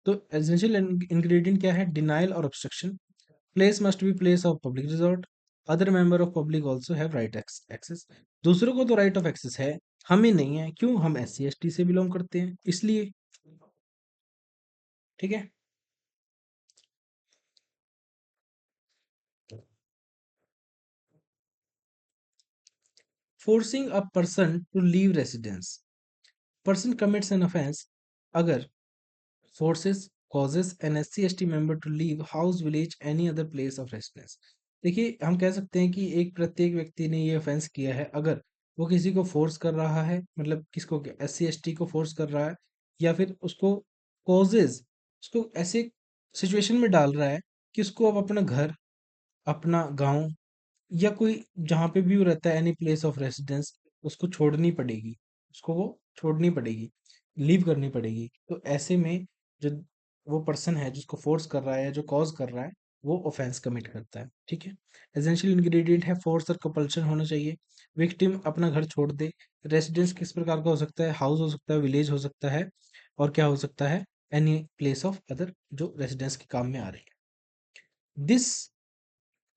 तो एसेंशियल इंग्रेडिएंट क्या है, डिनाइल और obstruction. Place must be place of public resort, other member of public also have right access. दूसरों को तो राइट ऑफ एक्सेस है, हमें नहीं है, क्यों, हम SC ST से बिलोंग करते हैं इसलिए, ठीक है। Forcing a person to leave residence, person commits an offence अगर forces causes an SC ST member to leave house village any other place of residence। देखिए, हम कह सकते हैं कि एक प्रत्येक व्यक्ति ने ये ऑफेंस किया है अगर वो किसी को फोर्स कर रहा है, मतलब किसको, SC ST को फोर्स कर रहा है, या फिर उसको कॉजेज, उसको ऐसे सिचुएशन में डाल रहा है कि उसको अब अपना घर, अपना गांव, या कोई जहाँ पे भी वो रहता है एनी प्लेस ऑफ रेसिडेंस, उसको छोड़नी पड़ेगी, उसको वो छोड़नी पड़ेगी, लीव करनी पड़ेगी। तो ऐसे में जो वो पर्सन है जिसको फोर्स कर रहा है या जो कॉज कर रहा है, वो ऑफेंस कमिट करता है, ठीक है। एसेंशियल इंग्रेडिएंट है फोर्स और कंपल्शन होना चाहिए, विक्टिम अपना घर छोड़ दे। रेसिडेंस किस प्रकार का हो सकता है, हाउस हो सकता है, विलेज हो सकता है, और क्या हो सकता है, एनी प्लेस ऑफ अदर जो रेसिडेंस के काम में आ रही है। This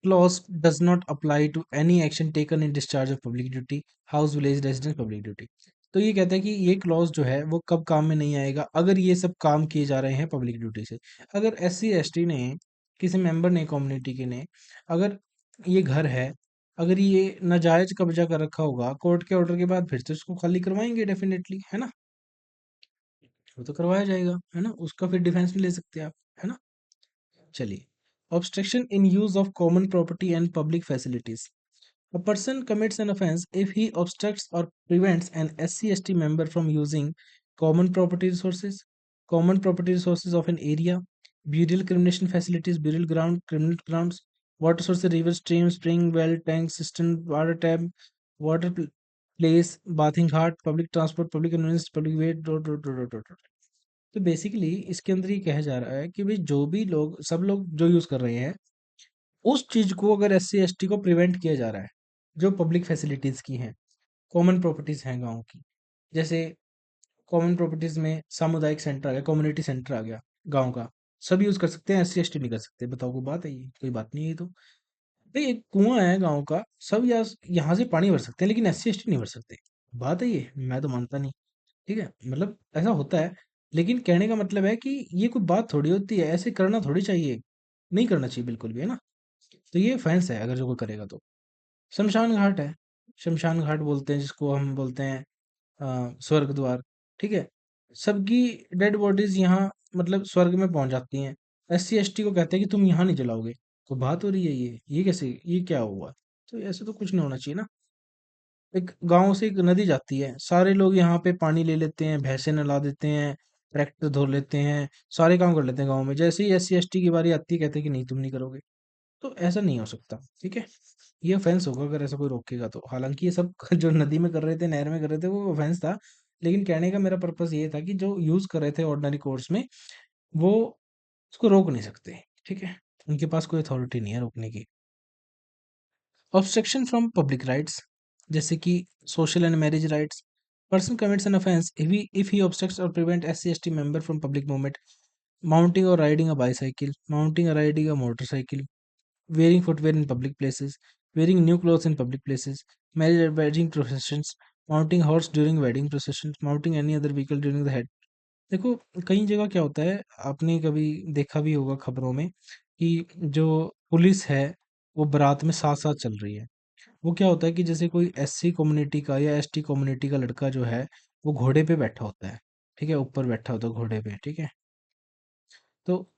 clause does not apply to any action taken in discharge of public duty, house village residence public duty। तो ये कहता है कि ये क्लॉज जो है वो कब काम में नहीं आएगा, अगर ये सब काम किए जा रहे हैं पब्लिक ड्यूटी से। अगर SC ST ने, किसी मेंबर ने कम्युनिटी के ने, अगर ये घर है, अगर ये नाजायज कब्जा कर रखा होगा, कोर्ट के ऑर्डर के बाद फिर से उसको खाली करवाएंगे डेफिनेटली, है ना, वो तो करवाया जाएगा, है ना, उसका फिर डिफेंस नहीं ले सकते आप, है ना। चलिए, obstruction in use of common property and public facilities। A person commits an offense if he obstructs or prevents an SC ST member from using common property resources of an area, burial cremation facilities, burial ground, criminal grounds, water sources, river, stream, spring, well, tank, cistern, water tap, water place, bathing ghat, public transport, public convenience, public way, dot dot dot dot dot. तो basically इसके अंदर ये कहा जा रहा है कि भाई जो भी लोग, सब लोग जो यूज कर रहे हैं, उस चीज को अगर एस सी एस टी को प्रिवेंट किया जा रहा है, जो पब्लिक फैसिलिटीज की हैं, कॉमन प्रॉपर्टीज हैं गाँव की, जैसे कॉमन प्रॉपर्टीज में सामुदायिक सेंटर आ गया, कम्युनिटी सेंटर आ गया गांव का, सब यूज कर सकते हैं, एस सी एस टी नहीं कर सकते। बताओ, कोई बात है? ये कोई बात नहीं है ये तो। भाई एक कुआं है गांव का, सब यहाँ से पानी भर सकते हैं, लेकिन एस सी एस टी नहीं भर सकते। बात है ये? मैं तो मानता नहीं। ठीक है, मतलब ऐसा होता है, लेकिन कहने का मतलब है कि ये कोई बात थोड़ी होती है, ऐसे करना थोड़ी चाहिए, नहीं करना चाहिए बिल्कुल भी, है ना। तो ये ऑफेंस है अगर जो कोई करेगा तो। शमशान घाट है, शमशान घाट बोलते हैं जिसको हम बोलते हैं स्वर्ग द्वार। ठीक है, सबकी डेड बॉडीज यहाँ मतलब स्वर्ग में पहुंच जाती हैं। एस सी एस टी को कहते हैं कि तुम यहाँ नहीं जलाओगे। तो बात हो रही है ये कैसे, ये क्या हुआ? तो ऐसे तो कुछ नहीं होना चाहिए ना। एक गांव से एक नदी जाती है, सारे लोग यहाँ पे पानी ले लेते हैं, भैंसे नला देते हैं, ट्रैक्टर धो लेते हैं, सारे काम कर लेते हैं गांव में। जैसे ही एस सी एस टी की बारी आती है, कहते हैं कि नहीं तुम नहीं करोगे। तो ऐसा नहीं हो सकता। ठीक है, ये ऑफेंस होगा अगर ऐसा कोई रोकेगा तो। हालांकि ये सब जो नदी में कर रहे थे, नहर में कर रहे थे, वो ऑफेंस था। लेकिन कहने का मेरा पर्पस ये था कि जो यूज कर रहे थे ऑर्डिनरी कोर्स में, वो उसको रोक नहीं सकते। ठीक है, उनके पास कोई अथॉरिटी नहीं है रोकने की। ऑब्स्ट्रक्शन फ्रॉम पब्लिक राइट्स, जैसे कि social and marriage rights. Person commits an offence if he obstructs or prevent SC/ST member from public movement, mounting or riding a bicycle, mounting or riding a motorcycle, wearing footwear in public places, wearing new clothes in public places, marriage or wedding processions, mounting horse during wedding processions, mounting any other vehicle during the head। देखो, कई जगह क्या होता है, आपने कभी देखा भी होगा खबरों में कि जो पुलिस है वो बारात में साथ साथ चल रही है। वो क्या होता है कि जैसे कोई एससी कम्युनिटी का या एसटी कम्युनिटी का लड़का जो है, वो घोड़े पे बैठा होता है। ठीक है, ऊपर बैठा होता है घोड़े पे। ठीक है, तो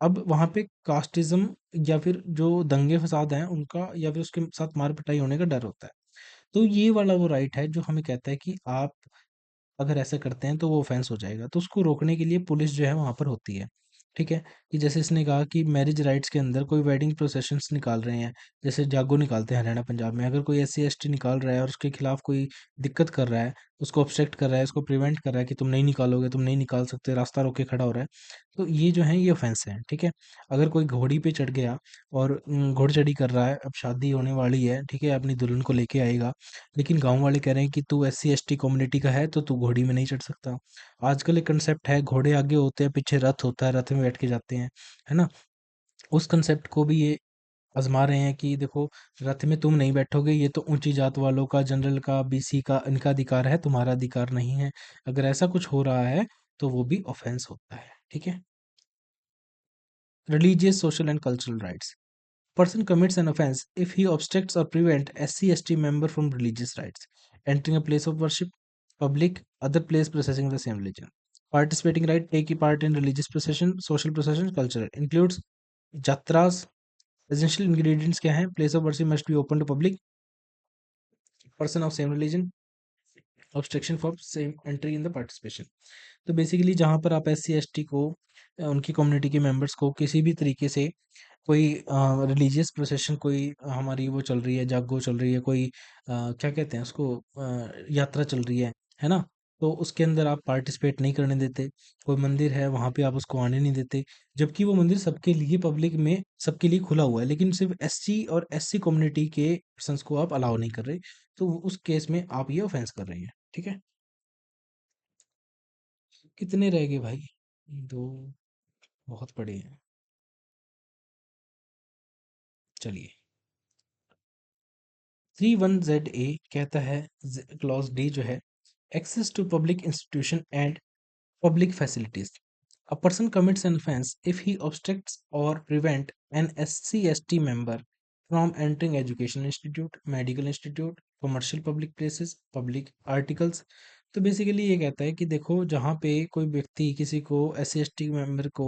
अब वहाँ पे कास्टिज्म या फिर जो दंगे फसाद हैं उनका, या फिर उसके साथ मार पिटाई होने का डर होता है। तो ये वाला वो राइट है जो हमें कहता है कि आप अगर ऐसा करते हैं तो वो ऑफेंस हो जाएगा। तो उसको रोकने के लिए पुलिस जो है वहाँ पर होती है। ठीक है, कि जैसे इसने कहा कि मैरिज राइट्स के अंदर कोई वेडिंग प्रोसेशंस निकाल रहे हैं, जैसे जागो निकालते हैं हरियाणा पंजाब में, अगर कोई एस सी एस टी निकाल रहा है और उसके खिलाफ कोई दिक्कत कर रहा है, उसको ऑब्स्ट्रक्ट कर रहा है, उसको प्रिवेंट कर रहा है कि तुम नहीं निकालोगे, तुम नहीं निकाल सकते, रास्ता रोक के खड़ा हो रहा है, तो ये जो है ये ऑफेंस है। ठीक है, अगर कोई घोड़ी पे चढ़ गया और घोड़चढ़ी कर रहा है, अब शादी होने वाली है, ठीक है, अपनी दुल्हन को लेके आएगा, लेकिन गांव वाले कह रहे हैं कि तू S C S T community का है तो तू घोड़ी में नहीं चढ़ सकता। आजकल एक कंसेप्ट है, घोड़े आगे होते हैं, पीछे रथ होता है, रथ में बैठ के जाते हैं, है ना। उस कंसेप्ट को भी ये आजमा रहे हैं कि देखो, रथ में तुम नहीं बैठोगे, ये तो ऊंची जात वालों का, जनरल का, बीसी का, इनका अधिकार है, तुम्हारा अधिकार नहीं है। अगर ऐसा कुछ हो रहा है तो वो भी ऑफेंस होता है। ठीक है, religious, social and cultural rights. Person commits an offense if he obstructs or prevent SC/ST member from religious rites, entering a place of worship, public, other place processing the same religion. Participating right, taking part in religious procession, social procession, cultural, includes jatras. Essential ingredients क्या हैं? Place of worship must be open to public, person of same religion, obstruction for same entry in the participation। तो basically जहाँ पर आप S C S T को, उनकी community के members को किसी भी तरीके से कोई रिलीजियस प्रोसेशन, कोई हमारी वो चल रही है, जागो चल रही है, कोई क्या कहते हैं उसको, यात्रा चल रही है ना, तो उसके अंदर आप पार्टिसिपेट नहीं करने देते। कोई मंदिर है वहाँ पे आप उसको आने नहीं देते, जबकि वो मंदिर सबके लिए पब्लिक में सबके लिए खुला हुआ है, लेकिन सिर्फ एससी और एससी कम्युनिटी के पर्सन्स को आप अलाउ नहीं कर रहे। तो उस केस में आप ये ऑफेंस कर रहे हैं। ठीक है, कितने रह गए भाई? दो, बहुत पड़े हैं। चलिए, 31ZA कहता है, क्लॉज डी जो है, access to public institution and public facilities. A person commits an offense if he obstructs or prevent an SC/ST member from entering education institute, medical institute, commercial public places, public articles। तो basically ये कहता है कि देखो, जहाँ पे कोई व्यक्ति किसी को S C S T member को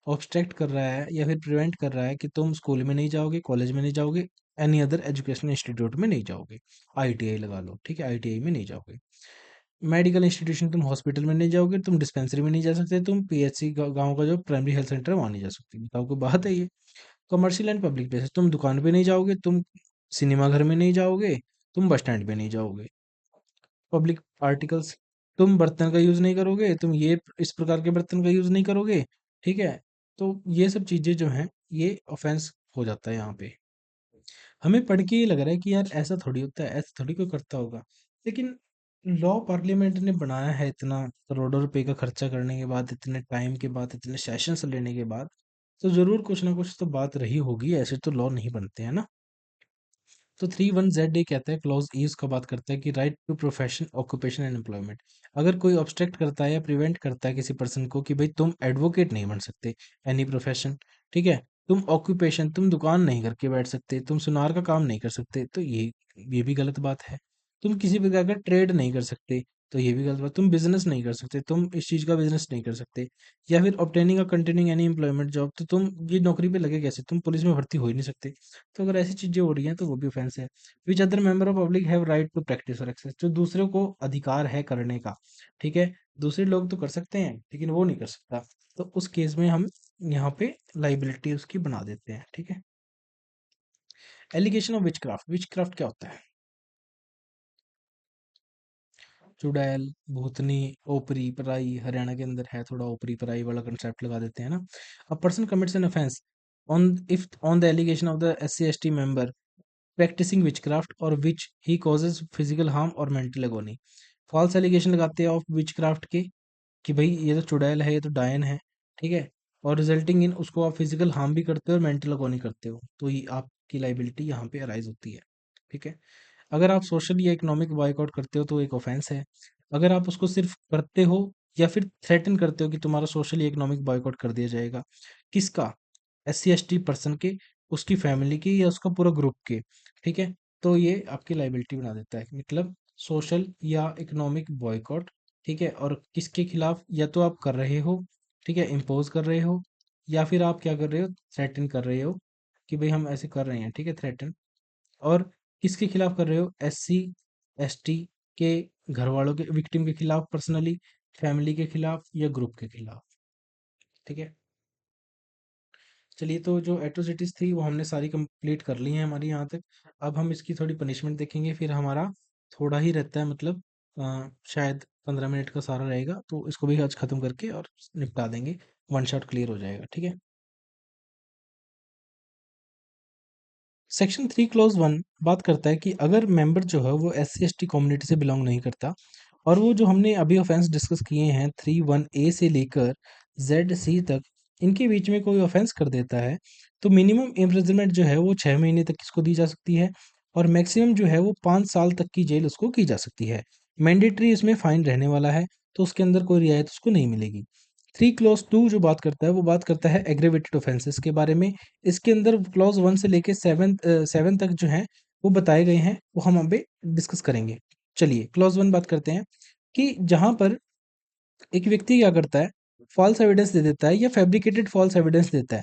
ऑब्स्ट्रक्ट कर रहा है या फिर प्रिवेंट कर रहा है कि तुम स्कूल में नहीं जाओगे, कॉलेज में नहीं जाओगे, एनी अदर एजुकेशन इंस्टीट्यूट में नहीं जाओगे, आईटीआई लगा लो, ठीक है, आईटीआई में नहीं जाओगे, मेडिकल इंस्टीट्यूशन, तुम हॉस्पिटल में नहीं जाओगे, तुम डिस्पेंसरी में नहीं जा सकते, तुम पीएचसी गांव का जो प्राइमरी हेल्थ सेंटर है वहाँ नहीं जा सकते। बताओ, कोई बात है ये? कमर्शियल एंड पब्लिक प्लेसेस, तुम दुकान पे नहीं जाओगे, तुम सिनेमा घर में नहीं जाओगे, तुम बस स्टैंड पे नहीं जाओगे। पब्लिक आर्टिकल्स, तुम बर्तन का यूज नहीं करोगे, तुम ये इस प्रकार के बर्तन का यूज नहीं करोगे, ठीक है। तो ये सब चीजें जो हैं ये ऑफेंस हो जाता है यहाँ पे। हमें पढ़ के ये लग रहा है कि यार ऐसा थोड़ी होता है, ऐसा थोड़ी कोई करता होगा, लेकिन लॉ पार्लियामेंट ने बनाया है इतना करोड़ों रुपए का खर्चा करने के बाद, इतने टाइम के बाद, इतने सेशंस लेने के बाद, तो जरूर कुछ ना कुछ तो बात रही होगी, ऐसे तो लॉ नहीं बनते हैं ना। तो 3(1)(z) ये कहता है, क्लॉज ई उसका बात करता है कि right to profession, occupation and employment. अगर कोई ऑब्स्ट्रक्ट करता है या प्रिवेंट करता है किसी पर्सन को कि भाई तुम एडवोकेट नहीं बन सकते, एनी प्रोफेशन, ठीक है, तुम ऑक्यूपेशन, तुम दुकान नहीं करके बैठ सकते, तुम सुनार का काम नहीं कर सकते, तो ये भी गलत बात है। तुम किसी प्रकार का ट्रेड नहीं कर सकते, तो ये भी गलत बात। तुम बिजनेस नहीं कर सकते, तुम इस चीज का बिजनेस नहीं कर सकते, या फिर ऑब्टेनिंग और कंटिन्यूइंग एनी एम्प्लॉयमेंट जॉब, तो तुम ये नौकरी पे लगे कैसे, तुम पुलिस में भर्ती हो ही नहीं सकते। तो अगर ऐसी चीजें हो रही हैं तो वो भी ऑफेंस है। Which other member of public have right to practice और एक्सेस, जो दूसरों को अधिकार है करने का, ठीक है, दूसरे लोग तो कर सकते हैं लेकिन वो नहीं कर सकता, तो उस केस में हम यहाँ पे लाइबिलिटी उसकी बना देते हैं, ठीक है। एलिगेशन ऑफ विचक्राफ्ट, विचक्राफ्ट क्या होता है? चुड़ैल, भूतनी, ओपरी, पराई, हरियाणा के अंदर है थोड़ा ओपरी पराई वाला कंसेप्ट लगा देते हैं ना। A person commits an offence on if on the allegation of the SC/ST member practising witchcraft और which he causes physical harm और मेंटल एगोनी। फॉल्स एलिगेशन लगाते हैं ऑफ विचक्राफ्ट के कि भाई ये तो चुड़ैल है, ये तो डायन है, ठीक है, और रिजल्टिंग इन उसको आप फिजिकल हार्म भी करते हो और मेंटल एगोनी करते हो, तो ये आपकी लाइबिलिटी यहाँ पे अराइज होती है, ठीक है। अगर आप सोशल या इकोनॉमिक बॉयकॉट करते हो तो एक ऑफेंस है। अगर आप उसको सिर्फ करते हो या फिर थ्रेटन करते हो कि तुम्हारा सोशल या इकोनॉमिक बॉयकॉट कर दिया जाएगा, किसका, SC/ST पर्सन के, उसकी फैमिली की या उसका पूरा ग्रुप के, ठीक है, तो ये आपकी लाइबिलिटी बना देता है। मतलब सोशल या इकोनॉमिक बॉयकॉट, ठीक है, और किसके खिलाफ, या तो आप कर रहे हो, ठीक है, इम्पोज कर रहे हो, या फिर आप क्या कर रहे हो, थ्रेटन कर रहे हो कि भाई हम ऐसे कर रहे हैं, ठीक है, थ्रेटन। और किसके खिलाफ कर रहे हो, SC/ST के घर वालों के, विक्टिम के खिलाफ पर्सनली, फैमिली के खिलाफ या ग्रुप के खिलाफ, ठीक है। चलिए, तो जो एट्रोसिटीज थी वो हमने सारी कंप्लीट कर ली हैं हमारी यहाँ तक। अब हम इसकी थोड़ी पनिशमेंट देखेंगे, फिर हमारा थोड़ा ही रहता है, मतलब शायद 15 मिनट का सारा रहेगा, तो इसको भी आज खत्म करके और निपटा देंगे, वन शॉट क्लियर हो जाएगा, ठीक है। सेक्शन 3 क्लॉज 1 बात करता है कि अगर मेंबर जो है वो SC/ST कम्युनिटी से बिलोंग नहीं करता, और वो जो हमने अभी ऑफेंस डिस्कस किए हैं 3(1)(a) से लेकर ZC तक, इनके बीच में कोई ऑफेंस कर देता है, तो मिनिमम इम्प्रिजनमेंट जो है वो 6 महीने तक इसको दी जा सकती है, और मैक्सिमम जो है वो 5 साल तक की जेल उसको की जा सकती है। मैंडेटरी इसमें फाइन रहने वाला है, तो उसके अंदर कोई रियायत उसको नहीं मिलेगी। 3 क्लॉज 2 जो बात करता है वो बात करता है एग्रेवेटेड ऑफेंसेस के बारे में। इसके अंदर क्लॉज 1 से लेके 7 तक जो है वो बताए गए हैं, वो हम अभी डिस्कस करेंगे। चलिए, क्लॉज 1 बात करते हैं कि जहां पर एक व्यक्ति क्या करता है, फॉल्स एविडेंस दे देता है या फैब्रिकेटेड फॉल्स एविडेंस देता है,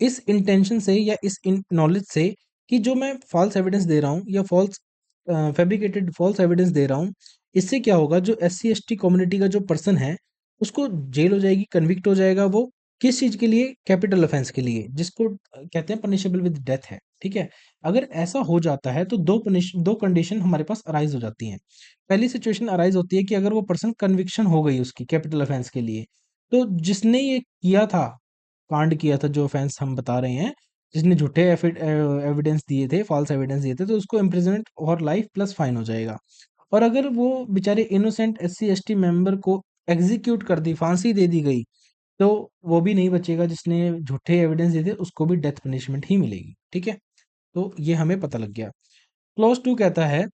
इस इंटेंशन से या इस नॉलेज से कि जो मैं फॉल्स एविडेंस दे रहा हूँ या फॉल्स फैब्रिकेटेड फॉल्स एविडेंस दे रहा हूँ, इससे क्या होगा, जो SC/ST कम्युनिटी का जो पर्सन है उसको जेल हो जाएगी, कन्विक्ट हो जाएगा वो, किस चीज के लिए, कैपिटल ऑफेंस के लिए, जिसको कहते हैं पनिशेबल विद डेथ है, ठीक है। अगर ऐसा हो जाता है तो दो कंडीशन हमारे पास अराइज हो जाती हैं। पहली सिचुएशन अराइज होती है कि अगर वो पर्सन कन्विक्शन हो गई उसकी कैपिटल ऑफेंस के लिए, तो जिसने ये किया था, कांड किया था, जो ऑफेंस हम बता रहे हैं, जिसने झूठे एविडेंस दिए थे, फॉल्स एविडेंस दिए थे, तो उसको इम्प्रिजनमेंट और लाइफ प्लस फाइन हो जाएगा। और अगर वो बेचारे इनोसेंट SC/ST मेंबर को एग्जीक्यूट कर दी, फांसी दे दी गई, तो वो भी नहीं बचेगा, जिसने झूठे एविडेंस दिए थे उसको भी डेथ पनिशमेंट ही मिलेगी, ठीक है। तो ये हमें पता लग गया। क्लॉज 2 कहता है,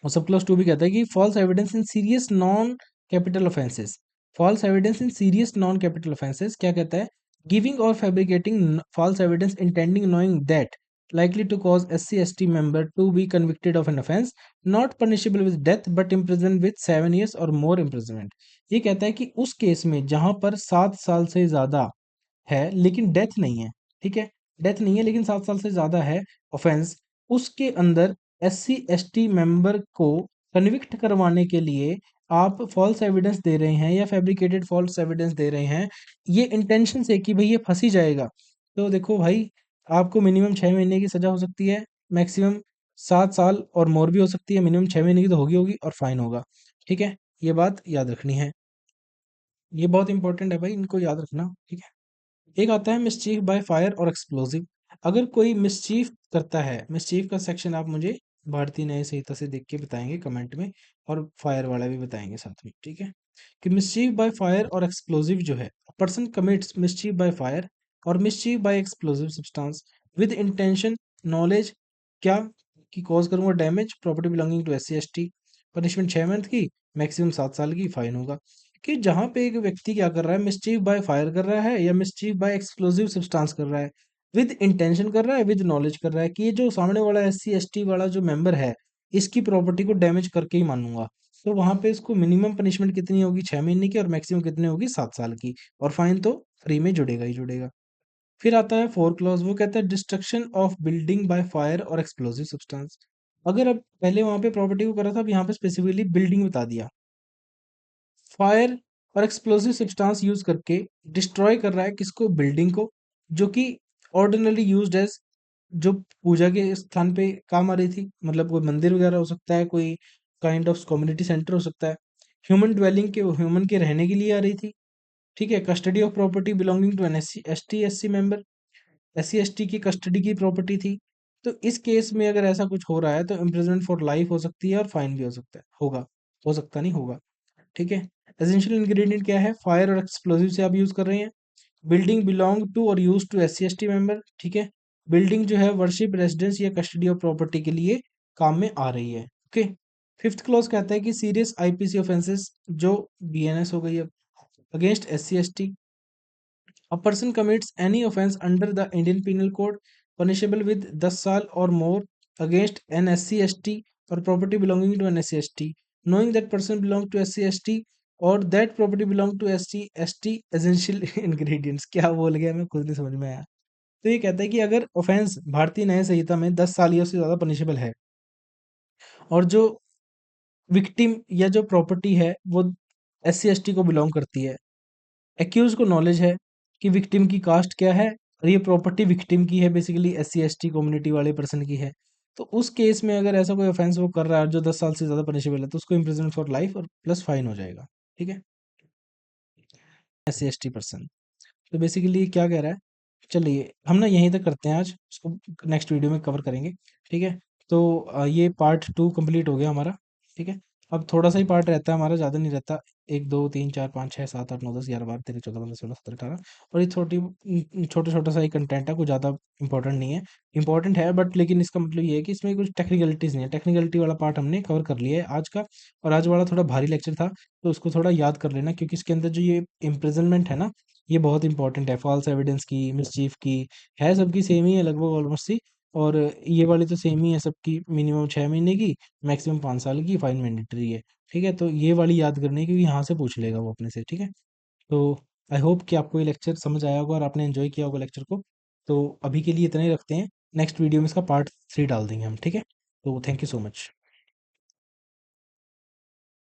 और सब क्लॉज 2 भी कहता है कि false evidence in serious non capital offences, false evidence in serious non capital offences क्या कहता है, गिविंग और fabricating false evidence intending knowing that likely to cause SC/ST member to be convicted of an offense not punishable with death but imprisoned with 7 years or more imprisonment। ये कहता है कि उस case में जहां पर 7 साल से ज्यादा है लेकिन डेथ नहीं है, ठीक है, डेथ नहीं है लेकिन 7 साल से ज्यादा है ऑफेंस, उसके अंदर SC/ST मेंबर को कन्विक्ट करवाने के लिए आप फॉल्स एविडेंस दे रहे हैं या फैब्रिकेटेड फॉल्स एविडेंस दे रहे हैं, ये इंटेंशन से कि भाई ये फंसी जाएगा, तो देखो भाई, आपको मिनिमम 6 महीने की सजा हो सकती है, मैक्सिमम 7 साल और मोर भी हो सकती है, मिनिमम 6 महीने की तो होगी होगी, और फाइन होगा। ठीक है, ये बात याद रखनी है, ये बहुत इंपॉर्टेंट है भाई, इनको याद रखना। ठीक है, एक आता है मिसचीफ बाय फायर और एक्सप्लोजिव। अगर कोई मिसचीफ करता है, मिसचीफ का सेक्शन आप मुझे भारतीय न्याय संहिता से देख के बताएंगे कमेंट में, और फायर वाला भी बताएंगे साथ में। ठीक है, कि मिसचीफ बाय फायर और एक्सप्लोजिव जो है, person commits mischief by fire और mischief by explosive substance with intention, knowledge, क्या कि कॉज करूंगा damage property belonging to SC ST, punishment 6 month की, मैक्सिमम 7 साल की, फाइन होगा। कि जहां पे एक व्यक्ति क्या कर रहा है, मिसचीफ बाय फायर कर रहा है या मिसचीफ बाय एक्सप्लोजिव सब्सटेंस कर रहा है, विद इंटेंशन कर रहा है, विद नॉलेज कर रहा है, कि ये जो सामने वाला SC ST वाला जो मेंबर है, इसकी प्रॉपर्टी को डैमेज करके ही मानूंगा, तो वहां पे इसको मिनिमम पनिशमेंट कितनी होगी, 6 महीने की, और मैक्सिमम कितनी होगी, 7 साल की, और फाइन तो फ्री में जुड़ेगा ही जुड़ेगा। फिर आता है 4 क्लॉज, वो कहता है destruction of building bye fire और एक्सप्लोजिव सब्सटेंस। अगर अब पहले वहां पे प्रॉपर्टी को करा था, अब यहाँ पे स्पेसिफिकली बिल्डिंग बता दिया, फायर और एक्सप्लोसिव सब्सटेंस यूज करके डिस्ट्रॉय कर रहा है किसको, बिल्डिंग को, जो कि ऑर्डिनरली यूज्ड एज, जो पूजा के स्थान पे काम आ रही थी, मतलब कोई मंदिर वगैरह हो सकता है, कोई काइंड ऑफ कम्युनिटी सेंटर हो सकता है, ह्यूमन ड्वेलिंग के, ह्यूमन के रहने के लिए आ रही थी। ठीक है, custody of property belonging to an SC ST member, SC ST की कस्टडी की प्रॉपर्टी थी। तो इस केस में अगर ऐसा कुछ हो रहा है तो इम्प्रिजनमेंट फॉर लाइफ हो सकती है, और फाइन भी हो सकता है, होगा, हो सकता नहीं, होगा। ठीक है, एसेंशियल इंग्रेडिएंट क्या है, फायर और एक्सप्लोसिव से आप यूज कर रहे हैं। बिल्डिंग बिलोंग टू और use to SC ST member. ठीक है, बिल्डिंग जो है वर्शिप, रेजिडेंस या कस्टडी ऑफ प्रॉपर्टी के लिए काम में आ रही है। ओके, फिफ्थ क्लॉज कहता है कि सीरियस IPC ऑफेंसेस, जो BNS हो गई अब, against SC ST, a person commits any offense under the Indian Penal Code punishable with 10 साल or more against an SC ST or property belonging to an SC ST, knowing that person belong to SC ST or that property belong to SC ST, essential ingredients, क्या बोल गया मैं खुद नहीं समझ में आया। तो ये कहता है कि अगर ऑफेंस भारतीय न्याय संहिता में 10 साल या उससे ज्यादा पनिशेबल है, और जो विक्टिम या जो प्रॉपर्टी है वो SC ST को बिलोंग करती है, एक्यूज को नॉलेज है कि विक्टिम की कास्ट क्या है, और ये प्रॉपर्टी विक्टिम की है, बेसिकली SC ST कम्युनिटी वाले पर्सन की है, तो उस केस में अगर ऐसा कोई ऑफेंस वो कर रहा है जो 10 साल से ज्यादा पनिशेबल है, तो उसको इम्प्रिजन फॉर लाइफ और प्लस फाइन हो जाएगा। ठीक है, SC ST पर्सन। तो बेसिकली क्या कह रहा है, चलिए हम ना यहीं तक करते हैं आज, उसको नेक्स्ट वीडियो में कवर करेंगे। ठीक है, तो ये पार्ट 2 कंप्लीट हो गया हमारा। ठीक है, अब थोड़ा सा ही पार्ट रहता है हमारा, ज़्यादा नहीं रहता, 1 2 3 4 5 6 7 8 9 10 11 12 13 14 15 16 17 18, और ये छोटा छोटा सा ही कंटेंट है, कुछ ज़्यादा इंपॉर्टेंट नहीं है। इंपॉर्टेंट है बट, लेकिन इसका मतलब ये है कि इसमें कुछ टेक्निकलिटीज़ नहीं है, टेक्निकलिटी वाला पार्ट हमने कवर कर लिया है आज का। और आज वाला थोड़ा भारी लेक्चर था, तो उसको थोड़ा याद कर लेना, क्योंकि इसके अंदर जो ये इम्प्रिजनमेंट है ना, ये बहुत इंपॉर्टेंट है, फॉल्स एविडेंस की, मिसचीफ की, है सबकी सेम ही है लगभग ऑलमोस्ट सी, और ये वाली तो सेम ही है सबकी, मिनिमम 6 महीने की, मैक्सिमम 5 साल की, फाइन मैंडेटरी है। ठीक है, तो ये वाली याद करनी है, क्योंकि यहाँ से पूछ लेगा वो अपने से। ठीक है, तो आई होप कि आपको ये लेक्चर समझ आया होगा और आपने एंजॉय किया होगा लेक्चर को। तो अभी के लिए इतना ही रखते हैं, नेक्स्ट वीडियो में इसका पार्ट 3 डाल देंगे हम। ठीक है, तो थैंक यू सो मच।